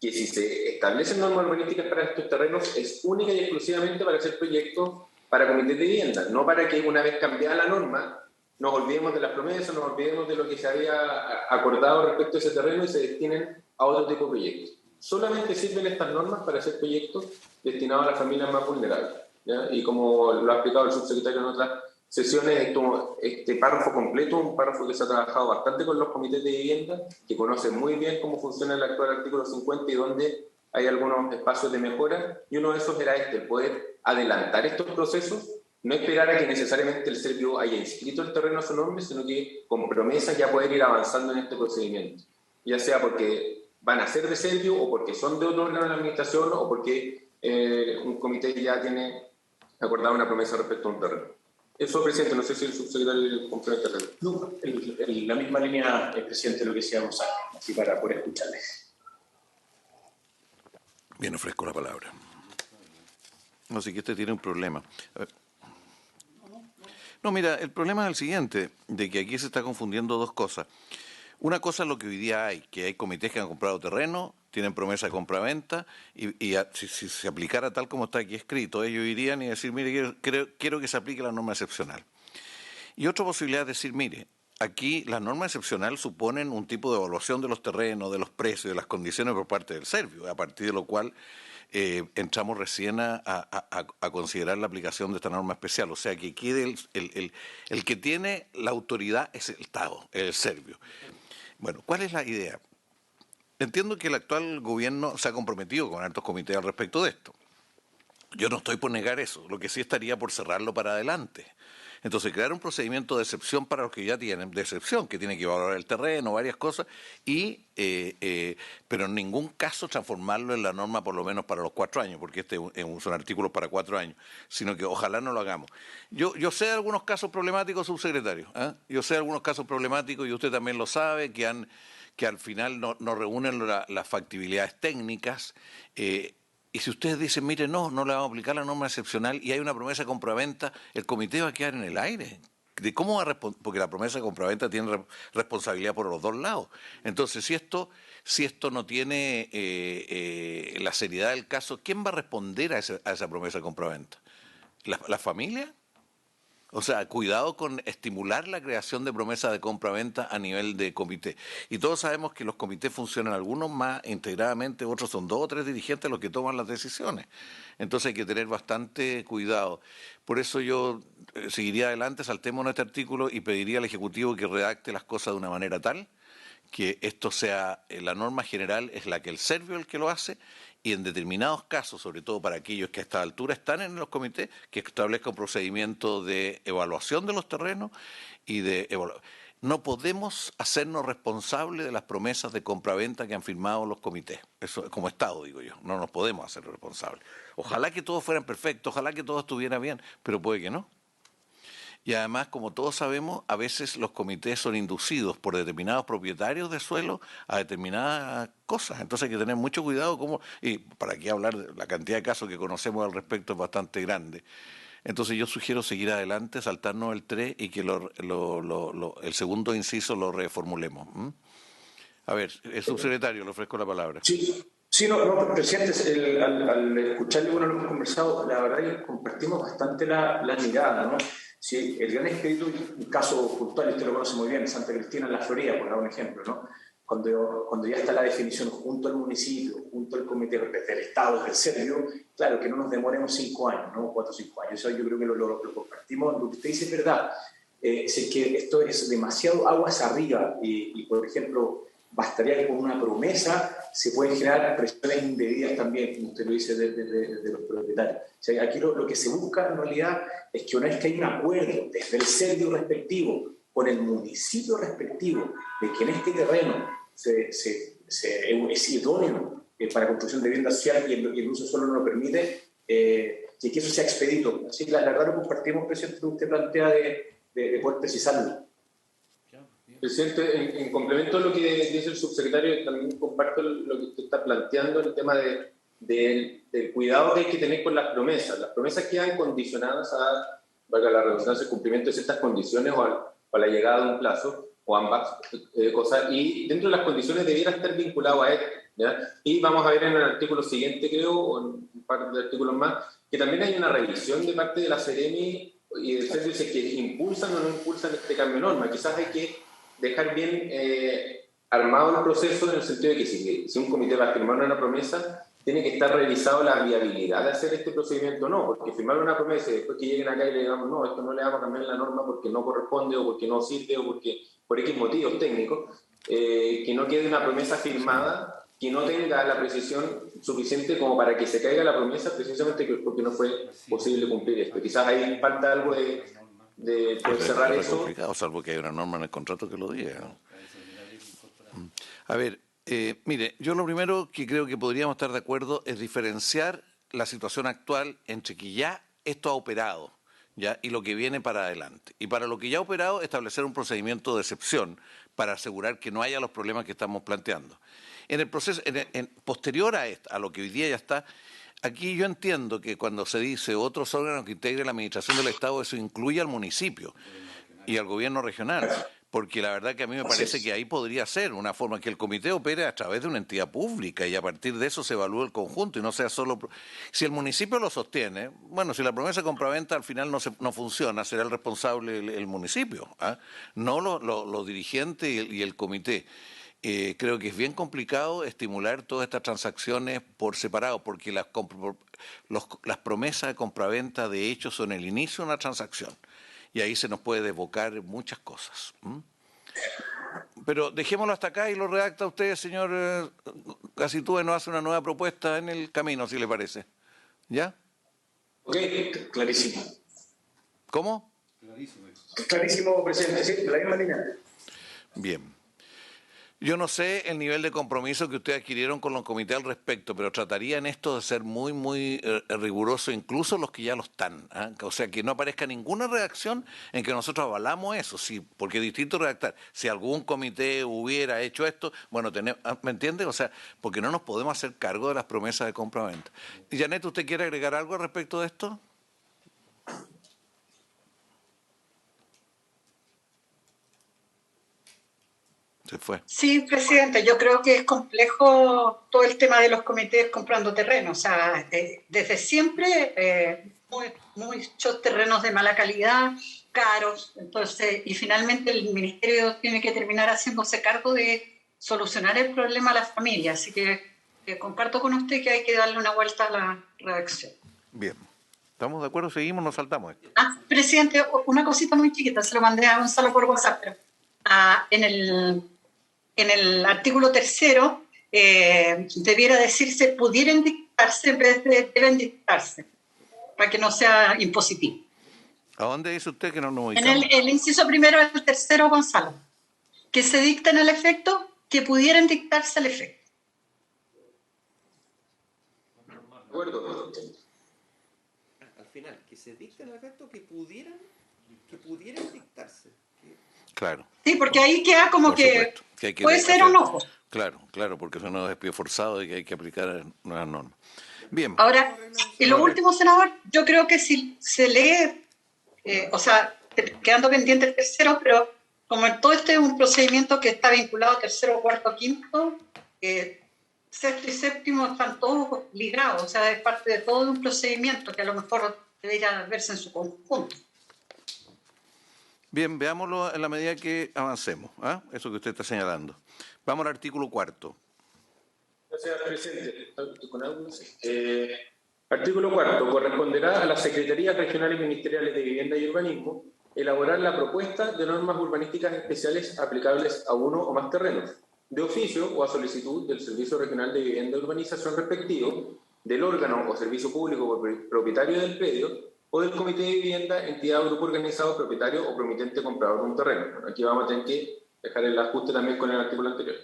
que si se establecen normas urbanísticas para estos terrenos es única y exclusivamente para hacer proyectos para comités de vivienda, no para que una vez cambiada la norma nos olvidemos de las promesas, nos olvidemos de lo que se había acordado respecto a ese terreno y se destinen a otro tipo de proyectos. Solamente sirven estas normas para hacer proyectos destinados a las familias más vulnerables, ¿ya? Y como lo ha explicado el subsecretario en otras sesiones, este párrafo completo, un párrafo que se ha trabajado bastante con los comités de vivienda, que conocen muy bien cómo funciona el actual artículo 50 y dónde hay algunos espacios de mejora, y uno de esos era el poder adelantar estos procesos, no esperar a que necesariamente el Servio haya inscrito el terreno a su nombre, sino que con promesa ya poder ir avanzando en este procedimiento, ya sea porque van a ser de Servio o porque son de otro órgano de la administración o porque un comité ya tiene acordado una promesa respecto a un terreno. Eso, presidente, no sé si el subsecretario complementa. No, la misma línea, presidente, lo que decía Gonzalo, así para poder escucharle. Bien, ofrezco la palabra. No sé, que este tiene un problema. No, mira, el problema es el siguiente, de que aquí se está confundiendo dos cosas. Una cosa es lo que hoy día hay, que hay comités que han comprado terreno, tienen promesa de compra-venta, y si se aplicara tal como está aquí escrito, ellos irían y decir, mire, quiero que se aplique la norma excepcional. Y otra posibilidad es decir, mire, aquí las normas excepcionales suponen un tipo de evaluación de los terrenos, de los precios, de las condiciones por parte del Servio, a partir de lo cual entramos recién a considerar la aplicación de esta norma especial. O sea, que quede el que tiene la autoridad es el Estado, el Servio. Bueno, ¿cuál es la idea? Entiendo que el actual gobierno se ha comprometido con altos comités al respecto de esto. Yo no estoy por negar eso, lo que sí estaría por cerrarlo para adelante. Entonces, crear un procedimiento de excepción para los que ya tienen, de excepción, que tiene que valorar el terreno, varias cosas, pero en ningún caso transformarlo en la norma por lo menos para los 4 años, porque son artículos para 4 años, sino que ojalá no lo hagamos. Yo sé de algunos casos problemáticos, subsecretario, yo sé de algunos casos problemáticos, y usted también lo sabe, que al final no reúnen las factibilidades técnicas, y si ustedes dicen, mire, no le vamos a aplicar la norma excepcional y hay una promesa de compraventa, el comité va a quedar en el aire. ¿De cómo va a responder? Porque la promesa de compraventa tiene responsabilidad por los dos lados. Entonces, si esto no tiene la seriedad del caso, ¿quién va a responder a esa promesa de compraventa? ¿La familia? O sea, cuidado con estimular la creación de promesas de compra-venta a nivel de comité. Y todos sabemos que los comités funcionan, algunos más integradamente, otros son 2 o 3 dirigentes los que toman las decisiones. Entonces hay que tener bastante cuidado. Por eso yo seguiría adelante, saltemos este artículo y pediría al Ejecutivo que redacte las cosas de una manera tal que esto sea, la norma general es la que el Servio el que lo hace, y en determinados casos, sobre todo para aquellos que a esta altura están en los comités, que establezca un procedimiento de evaluación de los terrenos y no podemos hacernos responsables de las promesas de compraventa que han firmado los comités. Eso como Estado, digo yo, no nos podemos hacer responsables. Ojalá que todos fueran perfectos, ojalá que todo estuviera bien, pero puede que no. Y además, como todos sabemos, a veces los comités son inducidos por determinados propietarios de suelo a determinadas cosas. Entonces hay que tener mucho cuidado, y para aquí hablar de la cantidad de casos que conocemos al respecto es bastante grande. Entonces yo sugiero seguir adelante, saltarnos el 3 y que el segundo inciso lo reformulemos. A ver, el subsecretario, le ofrezco la palabra. Sí, no, presidente, al escucharle, bueno, lo hemos conversado, la verdad es que compartimos bastante la mirada, ¿no? Sí, el Gran Expedito, un caso puntual, usted lo conoce muy bien, Santa Cristina en la Florida, por dar un ejemplo, ¿no? Cuando ya está la definición junto al municipio, junto al comité del Estado, del Servio, claro, que no nos demoremos 5 años, ¿no? 4 o 5 años. Eso yo creo que lo compartimos. Lo que usted dice es verdad. Es que esto es demasiado aguas arriba y, por ejemplo, bastaría que con una promesa se pueden generar presiones indebidas también, como usted lo dice, de los propietarios. O sea, aquí lo que se busca en realidad es que una vez que hay un acuerdo desde el Servio respectivo con el municipio respectivo de que en este terreno es idóneo para construcción de vivienda social y el uso solo no lo permite, y que eso sea expedito. Así que la verdad lo compartimos, presidente, que usted plantea de poder precisarlo. Presidente, en complemento a lo que dice el subsecretario, también comparto lo que usted está planteando, el tema del cuidado que hay que tener con las promesas. Las promesas quedan condicionadas a, valga la redundancia, el cumplimiento de ciertas condiciones o a la llegada de un plazo, o ambas cosas, y dentro de las condiciones debiera estar vinculado a esto, ¿ya? Y vamos a ver en el artículo siguiente, creo, o en un par de artículos más, que también hay una revisión de parte de la Seremi y del CERVICE que impulsan o no impulsan este cambio de norma. Quizás hay que dejar bien armado el proceso en el sentido de que si un comité va a firmar una promesa, tiene que estar revisado la viabilidad de hacer este procedimiento o no, porque firmar una promesa y después que lleguen acá y le digamos, no, esto no le vamos a cambiar la norma porque no corresponde o porque no sirve o porque por X motivos técnicos, que no quede una promesa firmada que no tenga la precisión suficiente como para que se caiga la promesa precisamente porque no fue posible cumplir esto. Quizás ahí falta algo de poder cerrar es eso. complicado, salvo que hay una norma en el contrato que lo diga, ¿no? A ver, mire, yo lo primero que creo que podríamos estar de acuerdo es diferenciar la situación actual entre que ya esto ha operado, ¿ya? Y lo que viene para adelante. Y para lo que ya ha operado, establecer un procedimiento de excepción para asegurar que no haya los problemas que estamos planteando. En el proceso, posterior a lo que hoy día ya está, aquí yo entiendo que cuando se dice otros órganos que integren la administración del Estado, eso incluye al municipio y al gobierno regional. Porque la verdad que a mí me parece que ahí podría ser una forma que el comité opere a través de una entidad pública y a partir de eso se evalúe el conjunto y no sea solo... Si el municipio lo sostiene, bueno, si la promesa de compraventa al final no funciona, será el responsable el municipio, ¿ah? No los dirigentes y el comité. Creo que es bien complicado estimular todas estas transacciones por separado, porque las promesas de compraventa de hecho son el inicio de una transacción. Y ahí se nos puede desbocar muchas cosas. Pero dejémoslo hasta acá y lo redacta usted, señor Gacitúe, nos hace una nueva propuesta en el camino, si le parece. ¿Ya? Ok, clarísimo. ¿Cómo? Clarísimo, presidente, sí, de la misma línea. Bien. Yo no sé el nivel de compromiso que ustedes adquirieron con los comités al respecto, pero trataría en esto de ser muy, muy riguroso, incluso los que ya lo están, ¿eh? O sea, que no aparezca ninguna reacción en que nosotros avalamos eso, sí, porque es distinto redactar. Si algún comité hubiera hecho esto, bueno, ¿me entiende? O sea, porque no nos podemos hacer cargo de las promesas de compra-venta. Y Janet, ¿usted quiere agregar algo al respecto de esto? Se fue. Sí, presidente, yo creo que es complejo todo el tema de los comités comprando terrenos. O sea, desde siempre, muchos terrenos de mala calidad, caros. Entonces, y finalmente el ministerio tiene que terminar haciéndose cargo de solucionar el problema a las familias. Así que comparto con usted que hay que darle una vuelta a la redacción. Bien. ¿Estamos de acuerdo? ¿Seguimos? ¿Nos saltamos esto? Presidente, una cosita muy chiquita, se lo mandé a Gonzalo por WhatsApp, pero en el artículo 3º debiera decirse pudieran dictarse en vez de deben dictarse, para que no sea impositivo. ¿A dónde dice usted que no nos En ubicamos? el inciso primero del 3º, Gonzalo, que se dicten el efecto, que pudieran dictarse el efecto. De acuerdo. Al final, que se dicten el efecto que pudieran dictarse. Claro. Sí, porque ahí queda como Por que supuesto, que hay que puede ser o no. Claro, porque eso no es despido forzado y que hay que aplicar nuevas normas. Bien. Ahora, y lo último, senador, yo creo que si se lee, quedando pendiente el 3º, pero como todo este es un procedimiento que está vinculado a 3º, 4º, 5º, 6º y 7º están todos ligados, o sea, es parte de todo un procedimiento que a lo mejor debería verse en su conjunto. Bien, veámoslo en la medida que avancemos, ¿ah? Eso que usted está señalando. Vamos al artículo 4º. Gracias, presidente. ¿Con algo? Artículo 4º. Corresponderá a las Secretarías Regionales Ministeriales de Vivienda y Urbanismo elaborar la propuesta de normas urbanísticas especiales aplicables a uno o más terrenos, de oficio o a solicitud del Servicio Regional de Vivienda y Urbanización respectivo, del órgano o servicio público propietario del predio, o del comité de vivienda, entidad o grupo organizado, propietario o promitente comprador de un terreno. Bueno, aquí vamos a tener que dejar el ajuste también con el artículo anterior.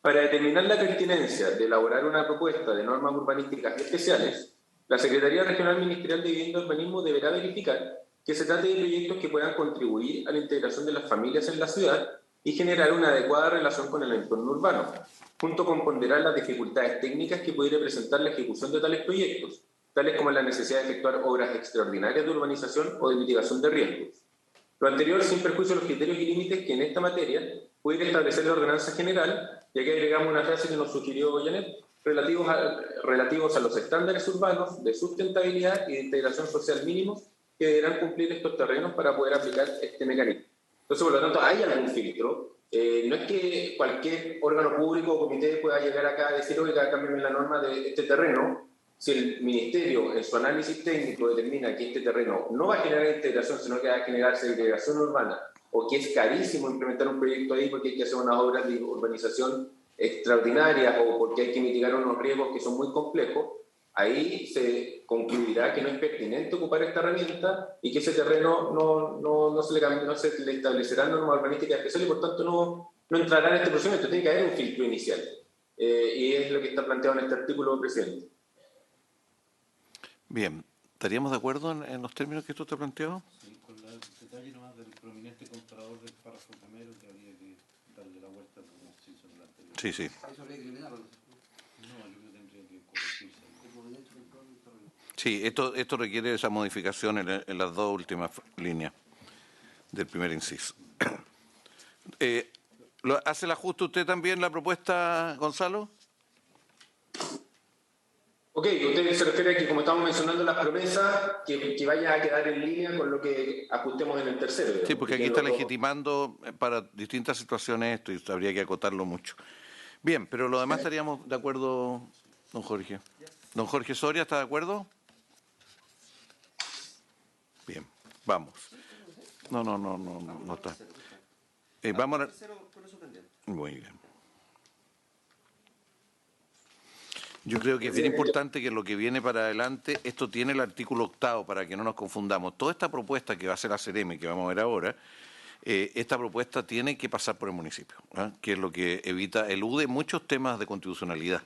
Para determinar la pertinencia de elaborar una propuesta de normas urbanísticas especiales, La Secretaría Regional Ministerial de Vivienda y Urbanismo deberá verificar que se trate de proyectos que puedan contribuir a la integración de las familias en la ciudad y generar una adecuada relación con el entorno urbano, junto con ponderar las dificultades técnicas que pudiera presentar la ejecución de tales proyectos, tales como la necesidad de efectuar obras extraordinarias de urbanización o de mitigación de riesgos. Lo anterior sin perjuicio de los criterios y límites que en esta materia pudiera establecer la ordenanza general, y aquí agregamos una frase que nos sugirió Janet, relativos a los estándares urbanos de sustentabilidad y de integración social mínimos que deberán cumplir estos terrenos para poder aplicar este mecanismo. Entonces, por lo tanto, hay algún filtro. No es que cualquier órgano público o comité pueda llegar acá a decir, oiga, cámbiame la norma de este terreno. Si el Ministerio, en su análisis técnico, determina que este terreno no va a generar integración, sino que va a generar segregación urbana, o que es carísimo implementar un proyecto ahí porque hay que hacer unas obras de urbanización extraordinarias o porque hay que mitigar unos riesgos que son muy complejos, ahí se concluirá que no es pertinente ocupar esta herramienta y que ese terreno no se le establecerán normas urbanísticas especiales y por tanto no entrará en este procedimiento. Tiene que haber un filtro inicial. Y es lo que está planteado en este artículo, presidente. Bien, ¿estaríamos de acuerdo en los términos que esto está planteado? Sí, con el detalle nomás del prominente comprador del párrafo primero, que habría que darle la vuelta como se hizo en el anterior. Sí, sí. Eso habría que eliminarlo. No, yo creo que tendría que corregirse. Sí, esto requiere esa modificación en las dos últimas líneas del primer inciso. ¿Hace el ajuste usted también la propuesta, Gonzalo? Ok, usted se refiere a que, como estamos mencionando las promesas, que vaya a quedar en línea con lo que ajustemos en el tercero. Digamos. Sí, porque aquí está legitimando para distintas situaciones esto y habría que acotarlo mucho. Bien, pero lo demás estaríamos de acuerdo, don Jorge. Don Jorge Soria, ¿está de acuerdo? Bien, vamos. No está. Vamos a... Muy bien. Yo creo que es bien importante que lo que viene para adelante, esto tiene el artículo 8º para que no nos confundamos. Toda esta propuesta que va a hacer la CEREMI, que vamos a ver ahora, esta propuesta tiene que pasar por el municipio, ¿eh? Que es lo que elude muchos temas de constitucionalidad.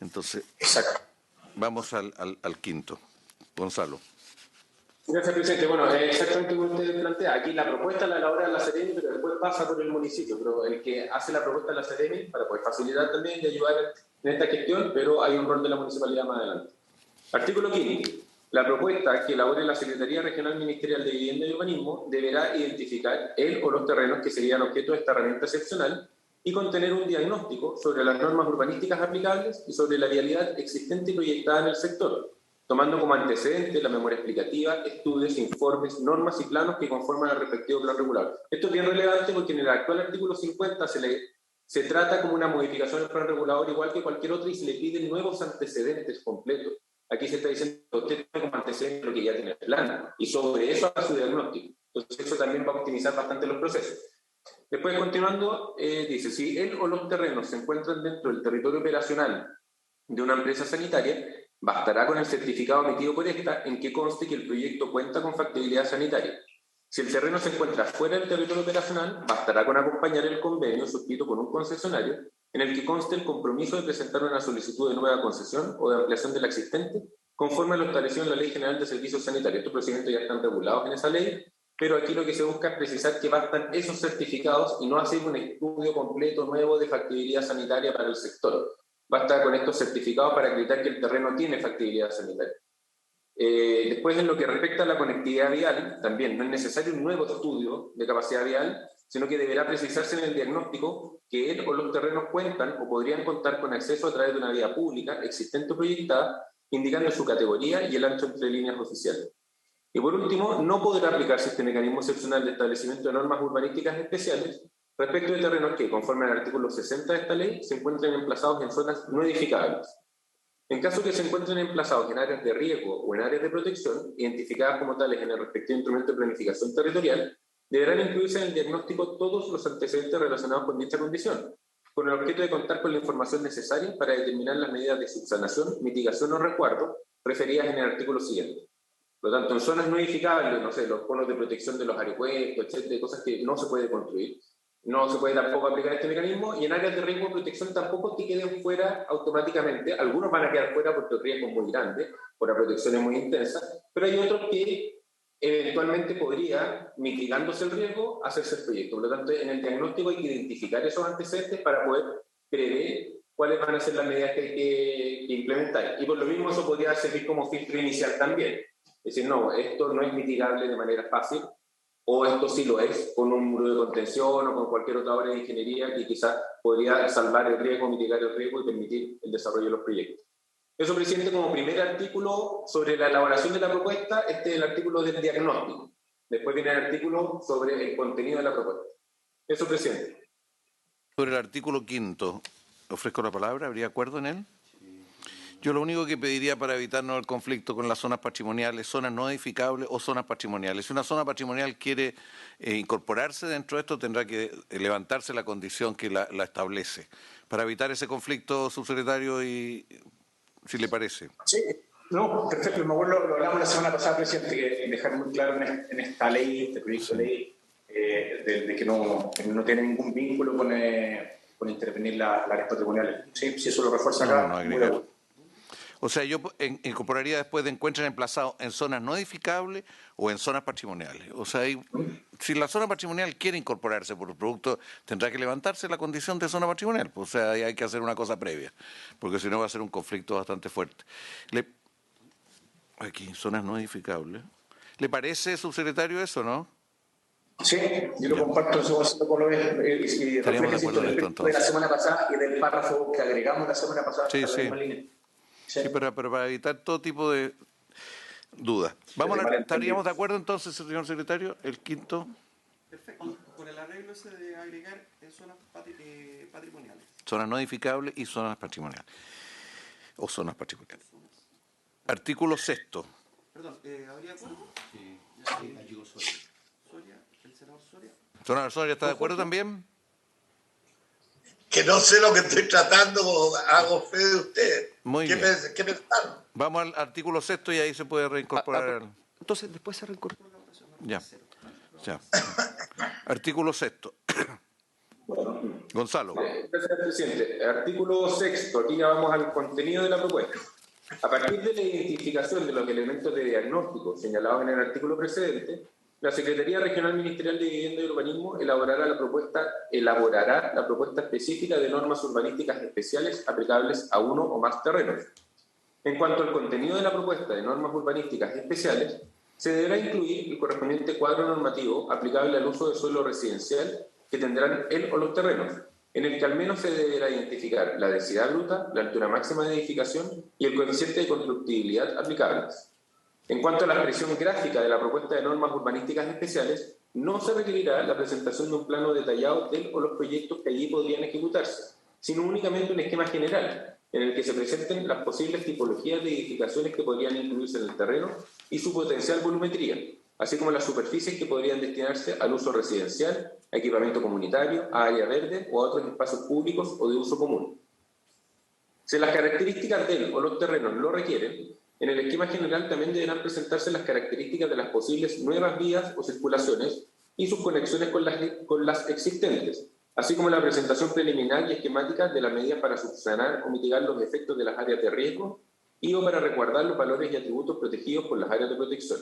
Entonces, exacto. Vamos al quinto. Gonzalo. Gracias, presidente. Bueno, exactamente como usted plantea. Aquí la propuesta la elabora la CEREMI, pero después pasa por el municipio. Pero el que hace la propuesta es la CEREMI para poder facilitar también y ayudar en esta gestión, pero hay un rol de la municipalidad más adelante. Artículo 5. La propuesta que elabore la Secretaría Regional Ministerial de Vivienda y Urbanismo deberá identificar el o los terrenos que serían objeto de esta herramienta excepcional y contener un diagnóstico sobre las normas urbanísticas aplicables y sobre la vialidad existente y proyectada en el sector, tomando como antecedente la memoria explicativa, estudios, informes, normas y planos que conforman el respectivo plan regular. Esto es bien relevante porque en el actual artículo 50 se trata como una modificación del plan regulador igual que cualquier otra y se le piden nuevos antecedentes completos. Aquí se está diciendo que usted tiene como antecedente lo que ya tiene el plan y sobre eso hace su diagnóstico. Entonces eso también va a optimizar bastante los procesos. Después, continuando, dice, si él o los terrenos se encuentran dentro del territorio operacional de una empresa sanitaria, bastará con el certificado emitido por esta en que conste que el proyecto cuenta con factibilidad sanitaria. Si el terreno se encuentra fuera del territorio operacional, bastará con acompañar el convenio suscrito con un concesionario en el que conste el compromiso de presentar una solicitud de nueva concesión o de ampliación de la existente conforme a lo establecido en la Ley General de Servicios Sanitarios. Estos procedimientos ya están regulados en esa ley, pero aquí lo que se busca es precisar que bastan esos certificados y no hacer un estudio completo nuevo de factibilidad sanitaria para el sector. Basta con estos certificados para acreditar que el terreno tiene factibilidad sanitaria. Después, en lo que respecta a la conectividad vial, también no es necesario un nuevo estudio de capacidad vial, sino que deberá precisarse en el diagnóstico que él o los terrenos cuentan o podrían contar con acceso a través de una vía pública existente o proyectada, indicando su categoría y el ancho entre líneas oficiales. Y por último, no podrá aplicarse este mecanismo excepcional de establecimiento de normas urbanísticas especiales respecto de terrenos que, conforme al artículo 60 de esta ley, se encuentren emplazados en zonas no edificables. En caso que se encuentren emplazados en áreas de riesgo o en áreas de protección, identificadas como tales en el respectivo instrumento de planificación territorial, deberán incluirse en el diagnóstico todos los antecedentes relacionados con dicha condición, con el objeto de contar con la información necesaria para determinar las medidas de subsanación, mitigación o resguardo referidas en el artículo siguiente. Por lo tanto, en zonas no edificables, no sé, los conos de protección de los aeropuertos, etcétera, cosas que no se puede construir, no se puede tampoco aplicar este mecanismo, y en áreas de riesgo de protección tampoco te queden fuera automáticamente. Algunos van a quedar fuera porque el riesgo es muy grande, por la protección es muy intensa, pero hay otros que eventualmente podría, mitigándose el riesgo, hacerse el proyecto. Por lo tanto, en el diagnóstico hay que identificar esos antecedentes para poder prever cuáles van a ser las medidas que hay que implementar. Y por lo mismo eso podría servir como filtro inicial también. Es decir, no, esto no es mitigable de manera fácil, o esto sí lo es, con un muro de contención o con cualquier otra obra de ingeniería que quizás podría salvar el riesgo, mitigar el riesgo y permitir el desarrollo de los proyectos. Eso, presidente, como primer artículo sobre la elaboración de la propuesta. Este es el artículo del diagnóstico. Después viene el artículo sobre el contenido de la propuesta. Eso, presidente. Sobre el artículo 5, ofrezco la palabra. ¿Habría acuerdo en él? Yo lo único que pediría para evitarnos el conflicto con las zonas patrimoniales, zonas no edificables o zonas patrimoniales. Si una zona patrimonial quiere incorporarse dentro de esto, tendrá que levantarse la condición que la establece. Para evitar ese conflicto, subsecretario, y si le parece. Sí, no, perfecto. Me acuerdo, lo hablamos la semana pasada, presidente, que dejar muy claro en esta ley, este proyecto de ley, de que no tiene ningún vínculo con intervenir las áreas patrimoniales. Sí, si eso lo refuerza acá. No agregar. O sea, yo incorporaría después de encuentren emplazados en zonas no edificables o en zonas patrimoniales. O sea, si la zona patrimonial quiere incorporarse por el producto, tendrá que levantarse la condición de zona patrimonial. O sea, hay que hacer una cosa previa, porque si no va a ser un conflicto bastante fuerte. Aquí, zonas no edificables. ¿Le parece, subsecretario, eso, no? Sí, yo lo comparto, eso con lo que estaríamos de acuerdo en esto, entonces. De la semana pasada y del párrafo que agregamos la semana pasada. Sí, sí. Sí, pero para evitar todo tipo de dudas. ¿Estaríamos de acuerdo entonces, señor secretario? El 5. Perfecto. Con el arreglo ese de agregar zonas patrimoniales. Zonas no edificables y zonas patrimoniales. O zonas patrimoniales. Artículo 6. Perdón, ¿habría acuerdo? Sí. Llegó Soria, el senador Soria. ¿Senador Soria está de acuerdo también? Que no sé lo que estoy tratando, hago fe de usted. Muy bien. ¿Qué pensaron? Vamos al artículo 6 y ahí se puede reincorporar. Entonces, después se reincorpora la oración. Ya. Artículo 6. Gonzalo. Gracias, presidente. Artículo 6. Aquí ya vamos al contenido de la propuesta. A partir de la identificación de los elementos de diagnóstico señalados en el artículo precedente, la Secretaría Regional Ministerial de Vivienda y Urbanismo elaborará la propuesta específica de normas urbanísticas especiales aplicables a uno o más terrenos. En cuanto al contenido de la propuesta de normas urbanísticas especiales, se deberá incluir el correspondiente cuadro normativo aplicable al uso de suelo residencial que tendrán el o los terrenos, en el que al menos se deberá identificar la densidad bruta, la altura máxima de edificación y el coeficiente de constructibilidad aplicables. En cuanto a la expresión gráfica de la propuesta de normas urbanísticas especiales, no se requerirá la presentación de un plano detallado del o los proyectos que allí podrían ejecutarse, sino únicamente un esquema general, en el que se presenten las posibles tipologías de edificaciones que podrían incluirse en el terreno y su potencial volumetría, así como las superficies que podrían destinarse al uso residencial, a equipamiento comunitario, a área verde o a otros espacios públicos o de uso común. Si las características del o los terrenos lo requieren, en el esquema general también deberán presentarse las características de las posibles nuevas vías o circulaciones y sus conexiones con las existentes, así como la presentación preliminar y esquemática de las medidas para subsanar o mitigar los efectos de las áreas de riesgo y o para resguardar los valores y atributos protegidos por las áreas de protección.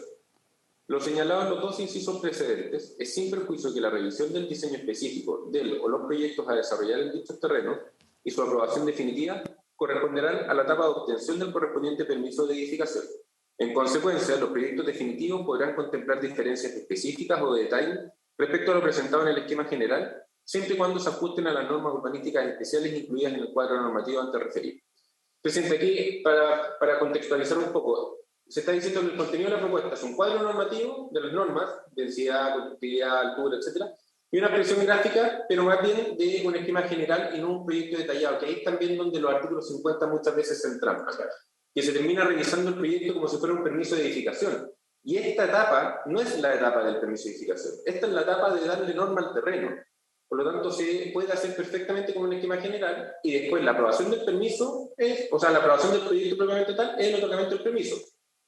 Lo señalado en los dos incisos precedentes es sin perjuicio que la revisión del diseño específico del o los proyectos a desarrollar en dichos terrenos y su aprobación definitiva corresponderán a la etapa de obtención del correspondiente permiso de edificación. En consecuencia, los proyectos definitivos podrán contemplar diferencias específicas o de detalle respecto a lo presentado en el esquema general, siempre y cuando se ajusten a las normas urbanísticas especiales incluidas en el cuadro normativo antes referido. Presidente, aquí, para contextualizar un poco, se está diciendo que el contenido de la propuesta es un cuadro normativo de las normas, densidad, constructividad, altura, etc., y una expresión gráfica, pero más bien de un esquema general y no un proyecto detallado, que ahí es también donde los artículos 50 muchas veces se entrampan, que se termina revisando el proyecto como si fuera un permiso de edificación. Y esta etapa no es la etapa del permiso de edificación, esta es la etapa de darle norma al terreno. Por lo tanto, se puede hacer perfectamente con un esquema general y después la aprobación del permiso la aprobación del proyecto propiamente tal es el otorgamiento del permiso.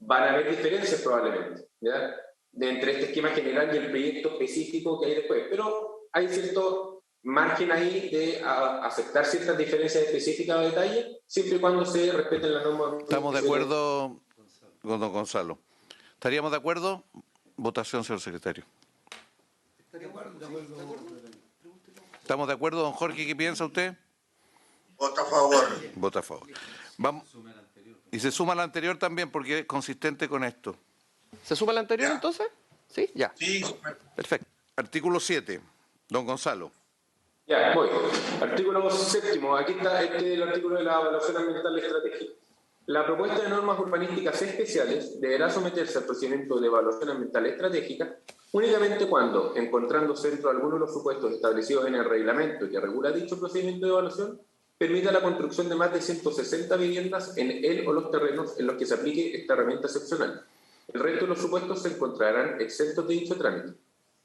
Van a haber diferencias probablemente, ¿ya?, de entre este esquema general y el proyecto específico que hay después, pero hay ciertos margen ahí de aceptar ciertas diferencias específicas o detalles, siempre y cuando se respeten las normas. Estamos de acuerdo con don Gonzalo. ¿Estaríamos de acuerdo? Votación, señor secretario. ¿Estamos de acuerdo, don Jorge? ¿Qué piensa usted? Vota a favor. Vota a favor. Vamos. Y se suma la anterior también porque es consistente con esto. ¿Se suma la anterior entonces? Sí, ya. Sí. Perfecto. Artículo 7. Don Gonzalo. Ya, voy. Artículo 7. Aquí está el artículo de la evaluación ambiental estratégica. La propuesta de normas urbanísticas especiales deberá someterse al procedimiento de evaluación ambiental estratégica únicamente cuando, encontrándose dentro de alguno de los supuestos establecidos en el reglamento que regula dicho procedimiento de evaluación, permita la construcción de más de 160 viviendas en el o los terrenos en los que se aplique esta herramienta excepcional. El resto de los supuestos se encontrarán exentos de dicho trámite.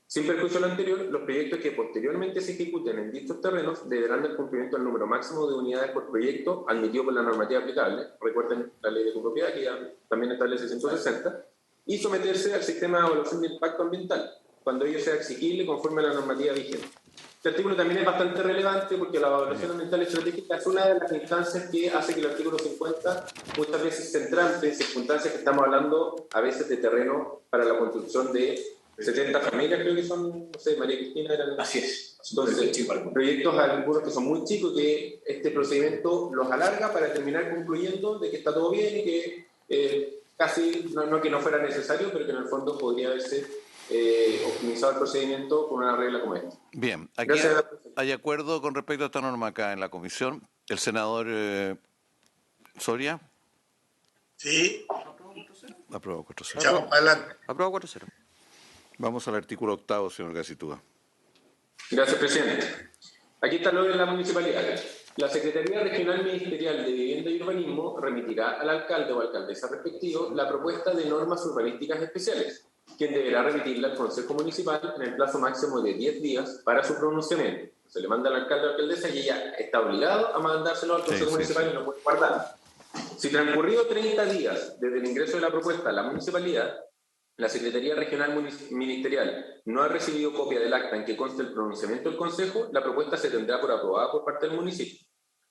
Sin perjuicio de lo anterior, los proyectos que posteriormente se ejecuten en dichos terrenos deberán dar cumplimiento al número máximo de unidades por proyecto admitido por la normativa aplicable, recuerden la ley de copropiedad que ya también establece 160, y someterse al sistema de evaluación de impacto ambiental, cuando ello sea exigible conforme a la normativa vigente. Este artículo también es bastante relevante porque la evaluación ambiental estratégica es una de las instancias que hace que el artículo 50 muchas veces se entrampe en circunstancias que estamos hablando a veces de terreno para la construcción de 70 familias, creo que son, no sé, María Cristina eran... Así es. Entonces, proyectos algunos que son muy chicos, que este procedimiento los alarga para terminar concluyendo de que está todo bien y que casi, no que no fuera necesario, pero que en el fondo podría haberse optimizado el procedimiento con una regla como esta. Bien, aquí hay acuerdo con respecto a esta norma acá en la comisión. El senador Soria. Sí. Aprobado 4-0. Echamos para adelante. Aprobado 4-0. Vamos al artículo 8, señor Gacitúa. Gracias, presidente. Aquí está lo de la municipalidad. La Secretaría Regional Ministerial de Vivienda y Urbanismo remitirá al alcalde o alcaldesa respectivo la propuesta de normas urbanísticas especiales, quien deberá remitirla al Consejo Municipal en el plazo máximo de 10 días para su pronunciamiento. Se le manda al alcalde o alcaldesa y ella está obligado a mandárselo al Consejo Municipal y no puede guardarlo. Si transcurrido 30 días desde el ingreso de la propuesta a la municipalidad, la Secretaría Regional Ministerial no ha recibido copia del acta en que conste el pronunciamiento del Consejo, la propuesta se tendrá por aprobada por parte del municipio.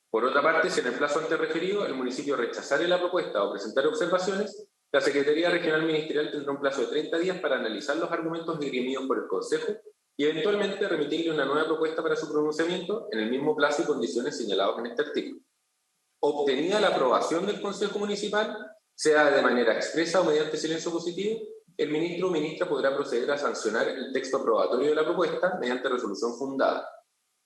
Por otra parte, si en el plazo antes referido el municipio rechazare la propuesta o presentar observaciones, la Secretaría Regional Ministerial tendrá un plazo de 30 días para analizar los argumentos dirimidos por el Consejo y eventualmente remitirle una nueva propuesta para su pronunciamiento en el mismo plazo y condiciones señalados en este artículo. Obtenida la aprobación del Consejo Municipal, sea de manera expresa o mediante silencio positivo, el ministro o ministra podrá proceder a sancionar el texto aprobatorio de la propuesta mediante resolución fundada.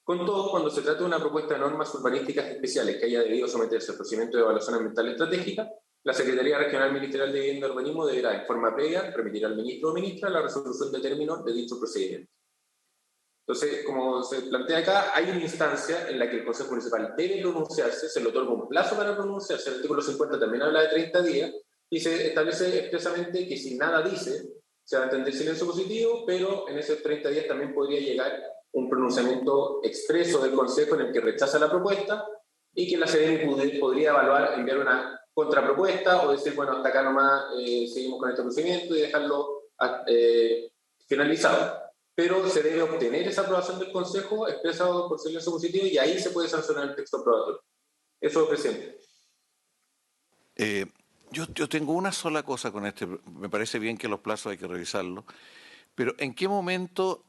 Con todo, cuando se trata de una propuesta de normas urbanísticas especiales que haya debido someterse al procedimiento de evaluación ambiental estratégica, la Secretaría Regional Ministerial de Vivienda y Urbanismo deberá, en forma previa, remitir al ministro o ministra la resolución de término de dicho procedimiento. Entonces, como se plantea acá, hay una instancia en la que el Consejo Municipal debe pronunciarse, se le otorga un plazo para pronunciarse, el artículo 50 también habla de 30 días, y se establece expresamente que si nada dice, se va a entender silencio positivo, pero en esos 30 días también podría llegar un pronunciamiento expreso del Consejo en el que rechaza la propuesta y que la CDM podría evaluar, enviar una contrapropuesta o decir, bueno, hasta acá nomás seguimos con este procedimiento y dejarlo finalizado. Pero se debe obtener esa aprobación del Consejo expresado por silencio positivo y ahí se puede sancionar el texto aprobatorio. Eso, presidente. Yo tengo una sola cosa con este, me parece bien que los plazos hay que revisarlos, pero ¿en qué momento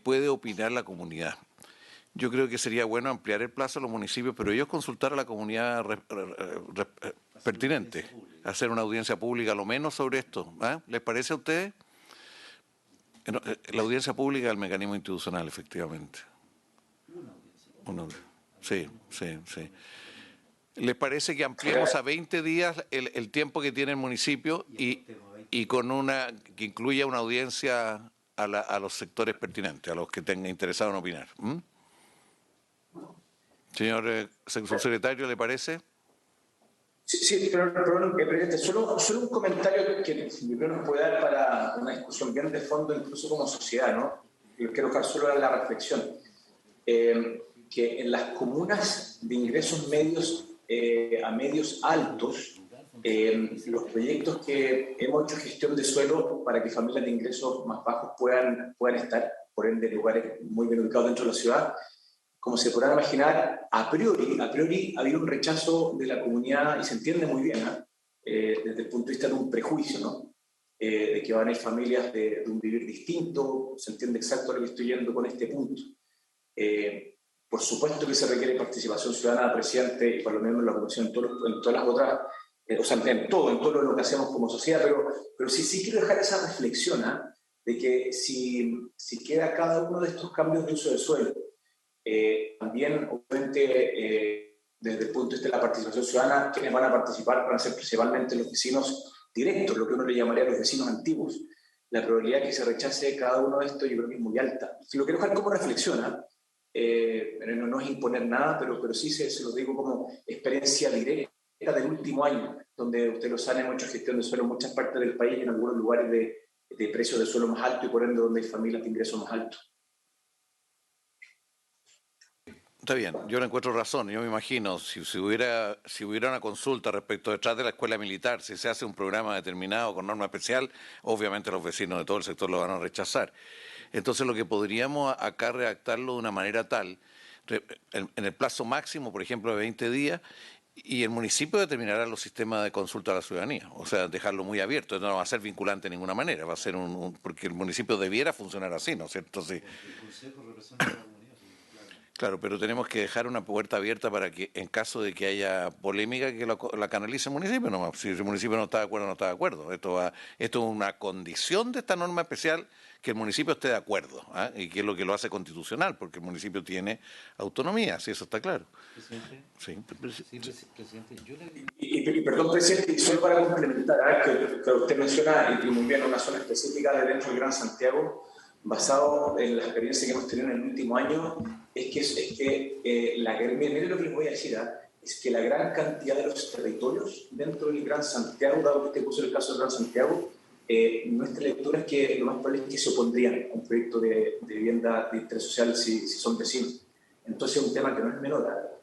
puede opinar la comunidad? Yo creo que sería bueno ampliar el plazo a los municipios, pero ellos consultar a la comunidad pertinente, hacer una audiencia pública a lo menos sobre esto. ¿Eh? ¿Les parece a ustedes? La audiencia pública es el mecanismo institucional, efectivamente. Sí. ¿Les parece que ampliemos a 20 días el tiempo que tiene el municipio y con que incluya una audiencia a los sectores pertinentes, a los que tengan interesado en opinar? Señor subsecretario, ¿le parece? Sí, pero presidente, solo un comentario que yo creo nos puede dar para una discusión bien de fondo, incluso como sociedad, ¿no? Yo quiero dejar solo la reflexión. Que en las comunas de ingresos medios a medios altos, los proyectos que hemos hecho gestión de suelo para que familias de ingresos más bajos puedan estar, por ende, en lugares muy bien ubicados dentro de la ciudad. Como se podrán imaginar, a priori ha habido un rechazo de la comunidad, y se entiende muy bien, desde el punto de vista de un prejuicio, ¿no? De que van a ir familias de un vivir distinto, se entiende exacto a lo que estoy yendo con este punto. Por supuesto que se requiere participación ciudadana, presidente, y por lo menos en la comisión, en todas las otras, o sea, en todo lo que hacemos como sociedad, pero sí quiero dejar esa reflexión, de que si queda cada uno de estos cambios de uso del suelo, también, obviamente, desde el punto de vista de la participación ciudadana, quienes van a participar van a ser principalmente los vecinos directos, lo que uno le llamaría los vecinos antiguos. La probabilidad de que se rechace cada uno de estos yo creo que es muy alta. Si lo quiero dejar como reflexiona, no es imponer nada, pero sí se lo digo como experiencia directa del último año, donde ustedes lo saben, hemos hecho gestión de suelo en muchas partes del país, en algunos lugares de precios de suelo más altos y por ende donde hay familias de ingresos más altos. Está bien, yo le encuentro razón. Yo me imagino, si hubiera una consulta respecto detrás de la escuela militar, si se hace un programa determinado con norma especial, obviamente los vecinos de todo el sector lo van a rechazar. Entonces lo que podríamos acá redactarlo de una manera tal, en el plazo máximo, por ejemplo, de 20 días, y el municipio determinará los sistemas de consulta a la ciudadanía, o sea, dejarlo muy abierto, no va a ser vinculante de ninguna manera, va a ser porque el municipio debiera funcionar así, ¿no es cierto? Sí. Claro, pero tenemos que dejar una puerta abierta para que, en caso de que haya polémica, que la canalice el municipio nomás. Si el municipio no está de acuerdo, no está de acuerdo. Esto es una condición de esta norma especial, que el municipio esté de acuerdo, y que es lo que lo hace constitucional, porque el municipio tiene autonomía, si eso está claro. Presidente. Sí. Presidente, yo le... Y perdón, presidente, solo para complementar, que usted menciona, y muy bien, una zona específica de dentro del Gran Santiago, basado en la experiencia que hemos tenido en el último año, miren lo que les voy a decir, es que la gran cantidad de los territorios dentro del Gran Santiago, dado que usted puso el caso del Gran Santiago, nuestra lectura es que lo más probable es que se opondrían a un proyecto de vivienda de interés social si son vecinos. Entonces es un tema que no es menor.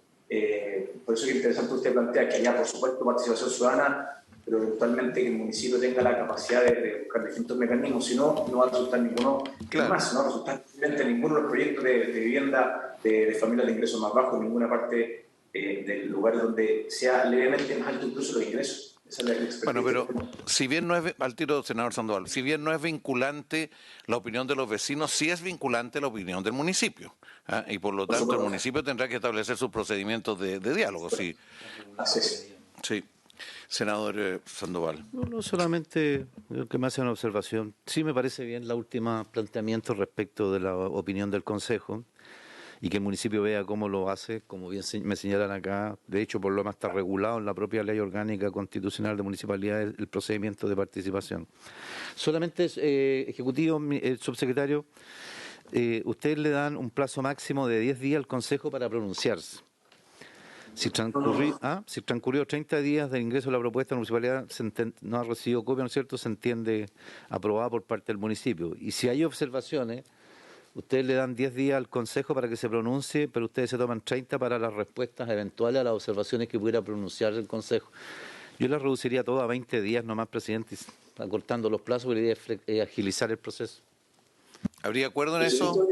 Por eso es interesante usted plantea que haya, por supuesto, participación ciudadana, pero eventualmente que el municipio tenga la capacidad de buscar distintos mecanismos, si no, no va a resultar ninguno, claro. Más, no va a resultar ninguno de los proyectos de vivienda de familias de ingresos más bajos en ninguna parte del lugar donde sea levemente más alto incluso los ingresos. Esa es la experiencia. Bueno, pero si bien no es, al tiro, senador Sandoval, si bien no es vinculante la opinión de los vecinos, sí es vinculante la opinión del municipio. Y por lo tanto el municipio tendrá que establecer sus procedimientos de diálogo. Sí. Así es. Sí. Senador Sandoval. No solamente que me hace una observación. Sí me parece bien la última planteamiento respecto de la opinión del Consejo y que el municipio vea cómo lo hace, como bien me señalan acá. De hecho, por lo más está regulado en la propia Ley Orgánica Constitucional de Municipalidades el procedimiento de participación. Solamente, Ejecutivo, subsecretario, ustedes le dan un plazo máximo de 10 días al Consejo para pronunciarse. Si transcurrió 30 días del ingreso de la propuesta, la municipalidad no ha recibido copia, ¿no es cierto?, se entiende aprobada por parte del municipio. Y si hay observaciones, ustedes le dan 10 días al Consejo para que se pronuncie, pero ustedes se toman 30 para las respuestas eventuales a las observaciones que pudiera pronunciar el Consejo. Yo las reduciría todo a 20 días nomás, presidente, acortando los plazos, porque la idea es agilizar el proceso. ¿Habría acuerdo en eso?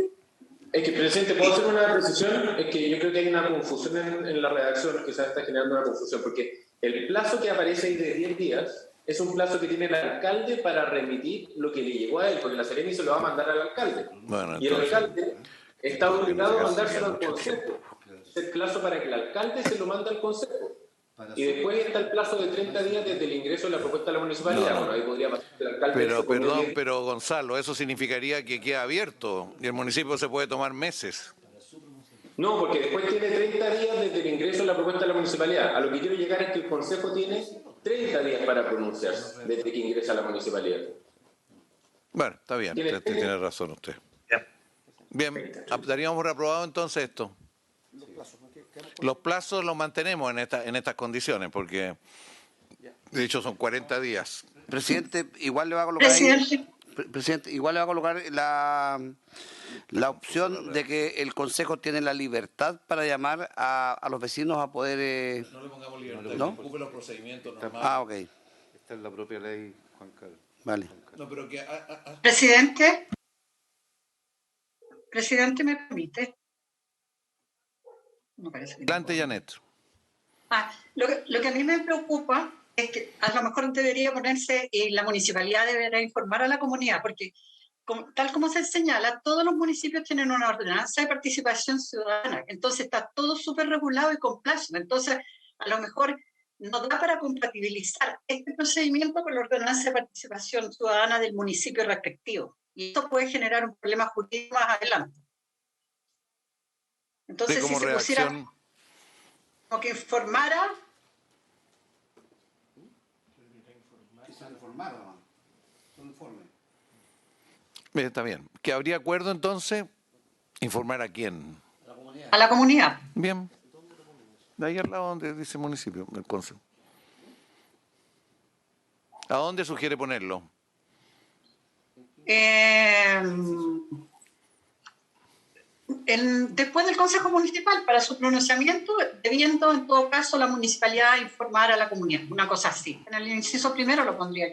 Es que, presidente, ¿puedo hacer una precisión? Es que yo creo que hay una confusión en la redacción, quizás está generando una confusión, porque el plazo que aparece ahí de 10 días es un plazo que tiene el alcalde para remitir lo que le llegó a él, porque la Seremi se lo va a mandar al alcalde. Bueno, y el alcalde está obligado a mandárselo al consejo. Es el plazo para que el alcalde se lo mande al consejo. Y después está el plazo de 30 días desde el ingreso de la propuesta de la municipalidad. Bueno, ahí podría pasar el alcalde. Pero Gonzalo, eso significaría que queda abierto y el municipio se puede tomar meses. No, porque después tiene 30 días desde el ingreso de la propuesta de la municipalidad. A lo que quiero llegar es que el Consejo tiene 30 días para pronunciarse desde que ingresa a la municipalidad. Bueno, está bien, tiene razón usted. Bien, daríamos por aprobado entonces esto. Los plazos los mantenemos en estas condiciones, porque de hecho son 40 días. Presidente, igual le va a colocar ahí, presidente, igual le va a colocar La opción de que el Consejo tiene la libertad para llamar a los vecinos a poder... No le pongamos libertad, ¿no? que ocupe los procedimientos normales. Ah, ok. Esta es la propia ley, Juan Carlos. Vale. No, pero que... Presidente, ¿me permite? No parece que no. Adelante, Janet. Lo que a mí me preocupa es que a lo mejor debería ponerse, la municipalidad deberá informar a la comunidad, porque tal como se señala, todos los municipios tienen una ordenanza de participación ciudadana, entonces está todo súper regulado y con plazo, entonces a lo mejor no da para compatibilizar este procedimiento con la ordenanza de participación ciudadana del municipio respectivo, y esto puede generar un problema jurídico más adelante. Entonces, si se pusiera como que informara... Está bien. ¿Que habría acuerdo entonces? ¿Informar a quién? A la comunidad. Bien. De ahí al lado donde dice municipio, el consejo. ¿A dónde sugiere ponerlo? Después del Consejo Municipal, para su pronunciamiento, debiendo en todo caso la municipalidad informar a la comunidad, una cosa así. En el inciso primero lo pondría.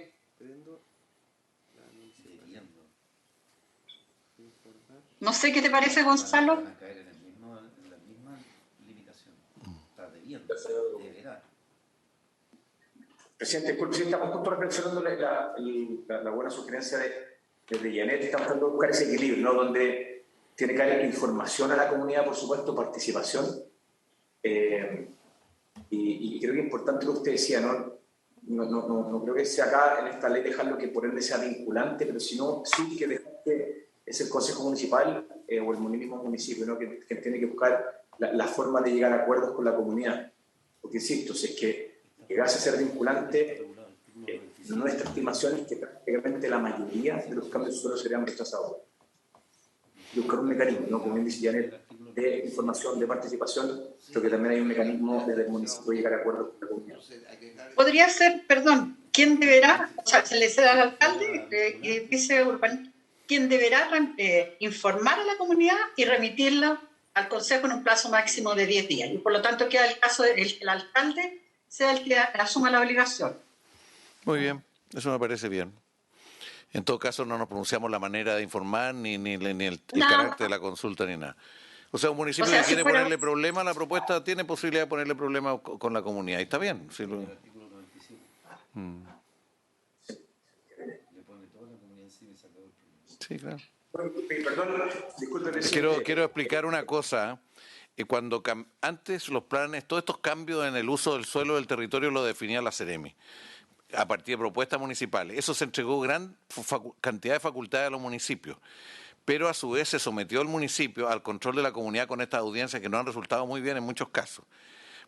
No sé qué te parece, Gonzalo. Presidente, disculpe, si estamos justo reflexionando la buena sugerencia de Janet, estamos tratando de buscar ese equilibrio, ¿no? Donde tiene que haber información a la comunidad, por supuesto, participación. Y creo que es importante lo que usted decía, ¿no? No creo que sea acá en esta ley dejarlo que por ende sea vinculante, pero sino sí que dejar que es el Consejo Municipal o el mismo municipio, ¿no? que tiene que buscar la forma de llegar a acuerdos con la comunidad. Porque insisto, si es que llegase a ser vinculante, nuestra estimación es que prácticamente la mayoría de los cambios de suelo serían rechazados. Y buscar un mecanismo, ¿no? Como bien dice Janet, de información, de participación, creo que también hay un mecanismo desde el municipio de llegar a acuerdos con la comunidad. Podría ser, ¿quién deberá, o sea, se le cede al alcalde y dice urbanista, quién deberá informar a la comunidad y remitirla al Consejo en un plazo máximo de 10 días? Y por lo tanto queda el caso de el alcalde sea el que asuma la obligación. Muy bien, eso me parece bien. En todo caso, no nos pronunciamos la manera de informar, ni el carácter de la consulta, ni nada. O sea, un municipio que quiere ponerle problema a la propuesta tiene posibilidad de ponerle problema con la comunidad. Y está bien. Sí, sí, claro. Perdón, disculpe, presidente. Quiero explicar una cosa. Cuando antes los planes, todos estos cambios en el uso del suelo del territorio lo definía la Seremi, a partir de propuestas municipales. Eso se entregó gran cantidad de facultades a los municipios, pero a su vez se sometió el municipio al control de la comunidad con estas audiencias que no han resultado muy bien en muchos casos.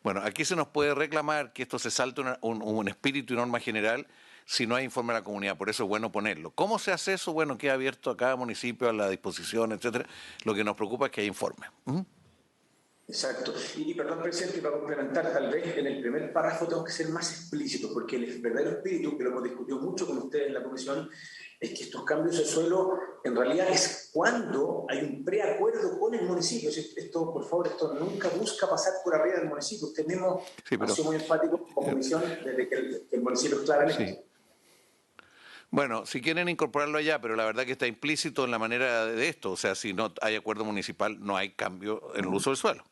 Bueno, aquí se nos puede reclamar que esto se salte un espíritu y norma general si no hay informe a la comunidad, por eso es bueno ponerlo. ¿Cómo se hace eso? Bueno, queda abierto a cada municipio, a la disposición, etcétera. Lo que nos preocupa es que haya informe. Exacto. Y perdón, presidente, para complementar, tal vez en el primer párrafo tengo que ser más explícito, porque el verdadero espíritu, que lo hemos discutido mucho con ustedes en la comisión, es que estos cambios de suelo en realidad es cuando hay un preacuerdo con el municipio. Esto, por favor, esto nunca busca pasar por arriba del municipio. Usted mismo ha sido muy enfático como comisión desde que el municipio es clave en esto. Bueno, si quieren incorporarlo allá, pero la verdad que está implícito en la manera de esto. O sea, si no hay acuerdo municipal, no hay cambio en el uso del suelo.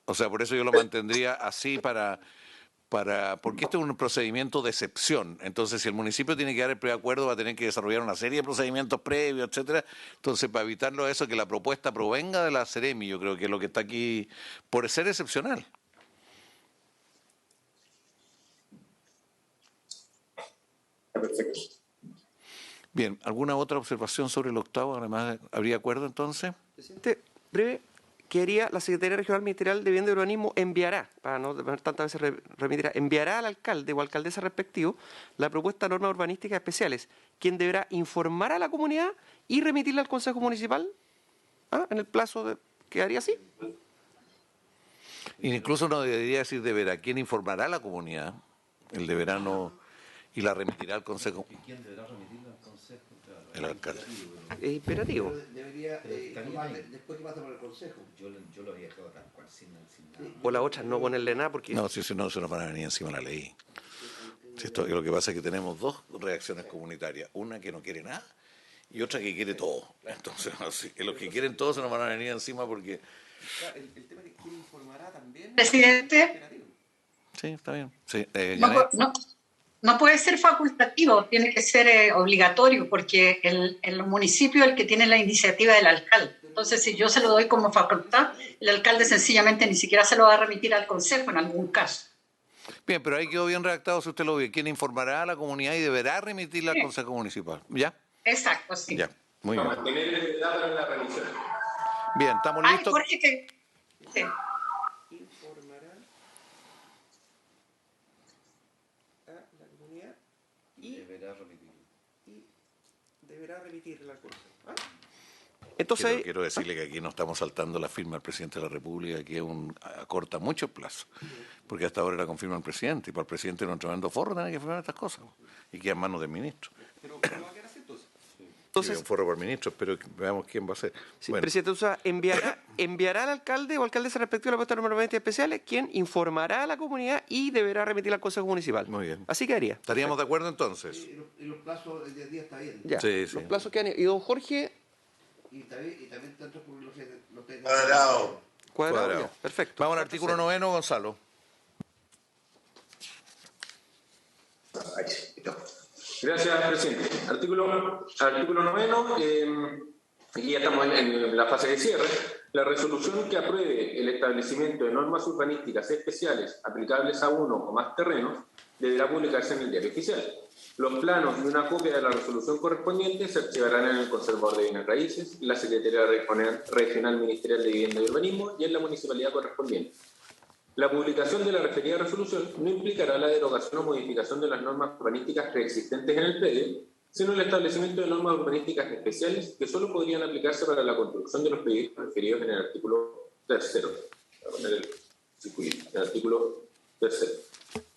O sea, por eso yo lo mantendría así porque este es un procedimiento de excepción. Entonces, si el municipio tiene que dar el preacuerdo, va a tener que desarrollar una serie de procedimientos previos, etcétera. Entonces, para evitarlo eso, que la propuesta provenga de la Seremi, yo creo que es lo que está aquí por ser excepcional. Perfecto. Bien, ¿alguna otra observación sobre el octavo? Además, ¿habría acuerdo entonces? Presidente, breve. La Secretaría Regional Ministerial de Vivienda y Urbanismo enviará, para no tener tantas veces remitirá, enviará al alcalde o alcaldesa respectivo la propuesta de normas urbanísticas especiales, quien deberá informar a la comunidad y remitirla al Consejo Municipal en el plazo ¿quedaría así? Incluso no debería decir deberá. ¿Quién informará a la comunidad? El deberá no y la remitirá al Consejo. ¿Quién deberá remitirla al Consejo? Claro, El alcalde. Es imperativo. Debería, después que pasa por el Consejo. Yo lo había dejado tal cual, sin nada. O la otra, no ponerle nada porque... No, si no se nos van a venir encima la ley. Lo que pasa es que tenemos dos reacciones comunitarias, una que no quiere nada y otra que quiere todo. Entonces, así, los que quieren todo se nos van a venir encima porque... El tema de quién informará también... Presidente, Sí, está bien. Sí, no puede ser facultativo, tiene que ser obligatorio, porque el municipio es el que tiene la iniciativa del alcalde. Entonces, si yo se lo doy como facultad, el alcalde sencillamente ni siquiera se lo va a remitir al consejo en algún caso. Bien, pero ahí quedó bien redactado, si usted lo ve. ¿Quién informará a la comunidad y deberá remitirla al Consejo Municipal? ¿Ya? Exacto, sí. Ya, muy bien. Mantener la verdad para la revisión. Bien, estamos Ay, listos. Jorge, que... Sí. Informará a la comunidad y deberá remitirla al Consejo. Entonces, Quiero decirle que aquí no estamos saltando la firma del presidente de la República, que acorta mucho el plazo, porque hasta ahora la confirma el presidente, y para el presidente no es un tremendo forro tener que firmar estas cosas, y queda en manos del ministro. pero va a quedar así entonces. Sí, Entonces, un forro para el ministro, pero veamos quién va a ser. sí, Bueno, presidente, o sea, enviará al alcalde o alcaldesa respectiva a la puesta de normas especiales, quien informará a la comunidad y deberá remitirla al Consejo Municipal. Muy bien. Así quedaría. ¿Estaríamos de acuerdo entonces? Y los plazos del día está bien. Ya, Sí, sí. los plazos que han... Y don Jorge, Y también tanto por los Cuadrado. cuadrado. Ya, perfecto. Vamos al artículo 9, Gonzalo. Gracias, presidente. Artículo 9, aquí ya estamos en la fase de cierre. La resolución que apruebe el establecimiento de normas urbanísticas especiales aplicables a uno o más terrenos deberá publicarse en el Diario Oficial. Los planos y una copia de la resolución correspondiente se archivarán en el Conservador de Bienes Raíces, la Secretaría Regional Ministerial de Vivienda y Urbanismo y en la municipalidad correspondiente. La publicación de la referida resolución no implicará la derogación o modificación de las normas urbanísticas preexistentes en el predio, sino el establecimiento de normas urbanísticas especiales que solo podrían aplicarse para la construcción de los proyectos referidos en el artículo 3. Voy a poner el circulito, el artículo 3.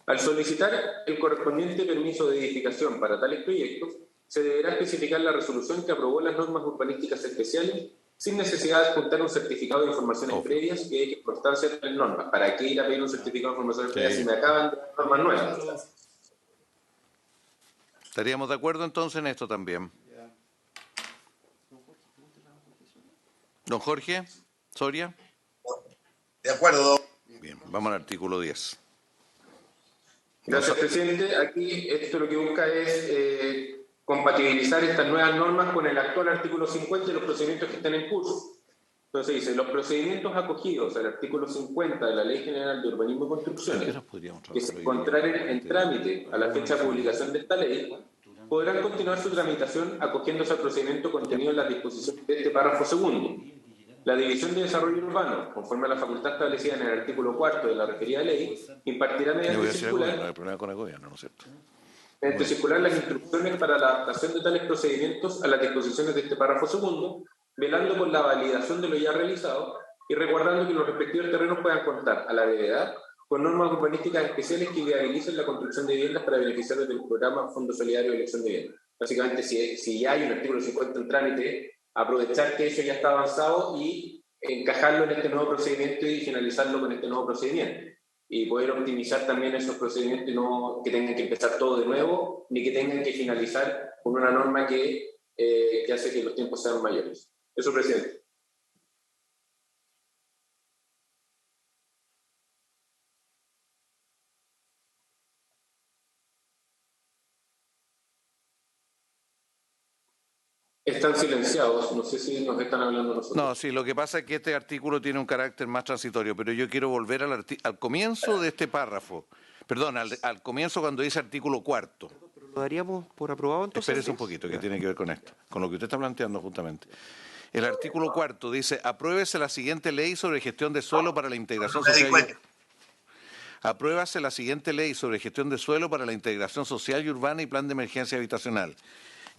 Al solicitar el correspondiente permiso de edificación para tales proyectos, se deberá especificar la resolución que aprobó las normas urbanísticas especiales sin necesidad de adjuntar un certificado de informaciones previas que deje constancia de las normas. ¿Para qué ir a pedir un certificado de informaciones previas si me acaban de dar normas nuevas? ¿Estaríamos de acuerdo entonces en esto también? Don Jorge, Soria. De acuerdo. Bien, vamos al artículo 10. Gracias, presidente. Aquí esto lo que busca es compatibilizar estas nuevas normas con el actual artículo 50 y los procedimientos que están en curso. Entonces dice, los procedimientos acogidos al artículo 50 de la Ley General de Urbanismo y Construcciones, que se encontraren en trámite a la fecha de publicación de esta ley, podrán continuar su tramitación acogiéndose al procedimiento contenido en las disposiciones de este párrafo segundo. La División de Desarrollo Urbano, conforme a la facultad establecida en el artículo 4 de la referida ley, impartirá mediante circular, no hay problema con el gobierno, ¿no es cierto? mediante circular las instrucciones para la adaptación de tales procedimientos a las disposiciones de este párrafo segundo, velando por la validación de lo ya realizado y resguardando que los respectivos terrenos puedan contar a la brevedad con normas urbanísticas especiales que viabilicen la construcción de viviendas para beneficiarios del programa Fondo Solidario de Elección de Vivienda. Básicamente, si ya hay un artículo 50 en trámite, aprovechar que eso ya está avanzado y encajarlo en este nuevo procedimiento y finalizarlo con este nuevo procedimiento. Y poder optimizar también esos procedimientos y no que tengan que empezar todo de nuevo, ni que tengan que finalizar con una norma que hace que los tiempos sean mayores. Eso, presidente. Están silenciados, no sé si nos están hablando nosotros. No, sí, lo que pasa es que este artículo tiene un carácter más transitorio, pero yo quiero volver al comienzo de este párrafo. Perdón, al comienzo cuando dice artículo 4. Pero lo daríamos por aprobado entonces. Espérese un poquito, que tiene que ver con esto, con lo que usted está planteando justamente. El artículo 4 dice, apruébese la siguiente ley sobre gestión de suelo para la integración social. Apruébase la siguiente ley sobre gestión de suelo para la integración social y urbana y plan de emergencia habitacional.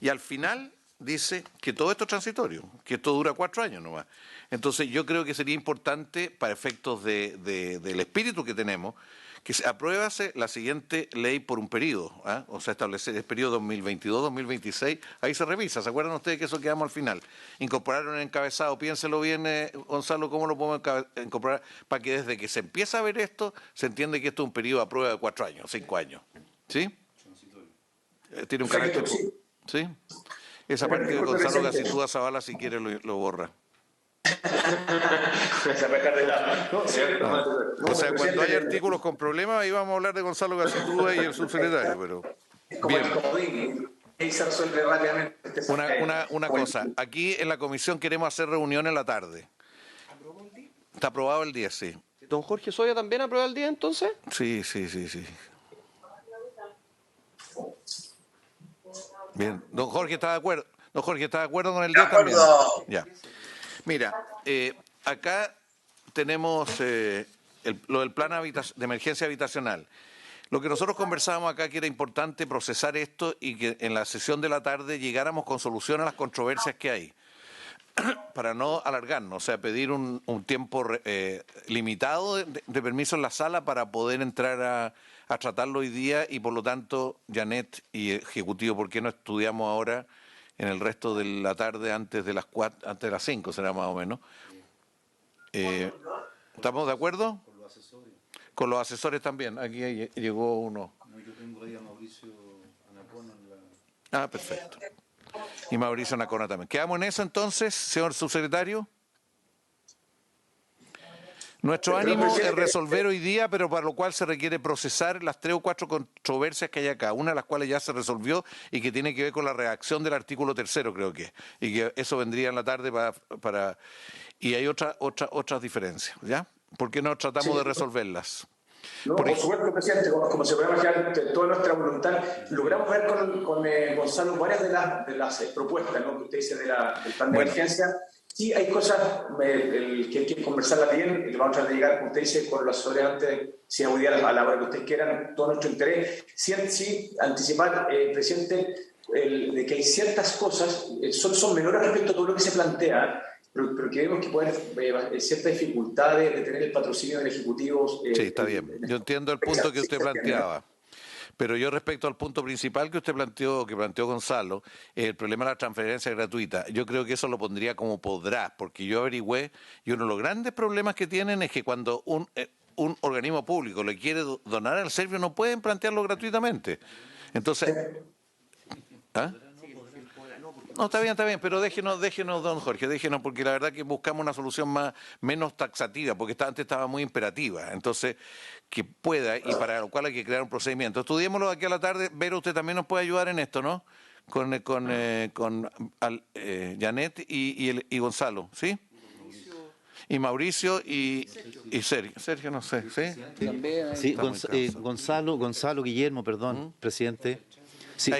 Y al final dice que todo esto es transitorio, que esto dura 4 años nomás. Entonces yo creo que sería importante, para efectos del espíritu que tenemos, que se apruébase la siguiente ley por un periodo, ¿ah? O sea, establecer el periodo 2022-2026, ahí se revisa. ¿Se acuerdan ustedes que eso quedamos al final? Incorporar un encabezado, piénselo bien, Gonzalo, ¿cómo lo podemos incorporar? Para que desde que se empieza a ver esto, se entiende que esto es un periodo a prueba de 4 años, 5 años. ¿Sí? Tiene un carácter... ¿Sí? Esa parte de Gonzalo Gacitúa Zavala, si quiere, lo borra. O sea, cuando hay artículos con problemas, ahí vamos a hablar de Gonzalo Gacitúa y el subsecretario, pero... Bien. Una cosa, aquí en la comisión queremos hacer reunión en la tarde. Está aprobado el 10, sí. ¿Don Jorge Soya también aprueba el día entonces? Sí. Bien, don Jorge está de acuerdo. Don Jorge está de acuerdo con el día también. Ya. Mira, acá tenemos lo del plan de emergencia habitacional. Lo que nosotros conversábamos acá que era importante procesar esto y que en la sesión de la tarde llegáramos con solución a las controversias que hay, para no alargarnos, o sea, pedir un tiempo limitado de permiso en la sala para poder entrar a tratarlo hoy día y por lo tanto, Janet y Ejecutivo, ¿por qué no estudiamos ahora en el resto de la tarde antes de las 4, antes de las 5 será más o menos? ¿Estamos de acuerdo? Con los asesores también. Aquí llegó uno. Yo tengo ahí a Mauricio Anacona en la... Ah, perfecto. Y Mauricio Anacona también. ¿Quedamos en eso entonces, señor subsecretario? Nuestro ánimo es resolver hoy día, pero para lo cual se requiere procesar las 3 o 4 controversias que hay acá, una de las cuales ya se resolvió y que tiene que ver con la redacción del artículo 3º, creo que, y que eso vendría en la tarde para y hay otras diferencias, ¿ya? ¿Por qué no tratamos de resolverlas? No, por supuesto, presidente, como se puede imaginar, toda nuestra voluntad, logramos ver con Gonzalo varias de las propuestas, ¿no?, que usted dice del plan de emergencia. Sí, hay cosas que hay que conversarlas bien, y vamos a tratar de llegar, como usted dice, con los asesores antes, si hoy día a la hora que ustedes quieran, todo nuestro interés. Sí, anticipar, presidente, de que hay ciertas cosas, son menores respecto a todo lo que se plantea, pero que vemos que puede haber cierta dificultad de tener el patrocinio del Ejecutivo. Sí, está bien. Yo entiendo el punto que usted planteaba. Pero yo respecto al punto principal que usted planteó Gonzalo, el problema de la transferencia gratuita, yo creo que eso lo pondría como podrá, porque yo averigüé y uno de los grandes problemas que tienen es que cuando un organismo público le quiere donar al Servio no pueden plantearlo gratuitamente. Entonces... ¿Ah? No, está bien, pero déjenos, don Jorge, porque la verdad que buscamos una solución menos taxativa, porque antes estaba muy imperativa, entonces que pueda, y para lo cual hay que crear un procedimiento. Estudiémoslo aquí a la tarde. Vero, usted también nos puede ayudar en esto, ¿no? Con Janet y Gonzalo, ¿sí? Y Mauricio y Sergio, no sé, ¿sí? También. Sí, Gonzalo Guillermo, perdón, presidente. Sí,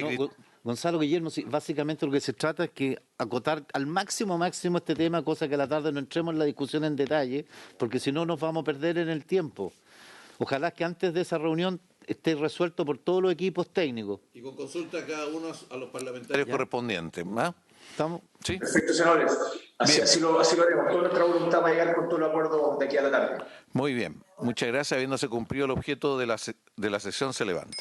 Gonzalo Guillermo, sí, básicamente lo que se trata es que acotar al máximo este tema, cosa que a la tarde no entremos en la discusión en detalle, porque si no nos vamos a perder en el tiempo. Ojalá que antes de esa reunión esté resuelto por todos los equipos técnicos. Y con consulta a cada uno a los parlamentarios correspondientes. ¿Ah? ¿Estamos? ¿Sí? Perfecto, senadores. Así lo haremos. Toda nuestra voluntad va a llegar con todo el acuerdo de aquí a la tarde. Muy bien. Muchas gracias. Habiéndose cumplido el objeto de la sesión, se levanta.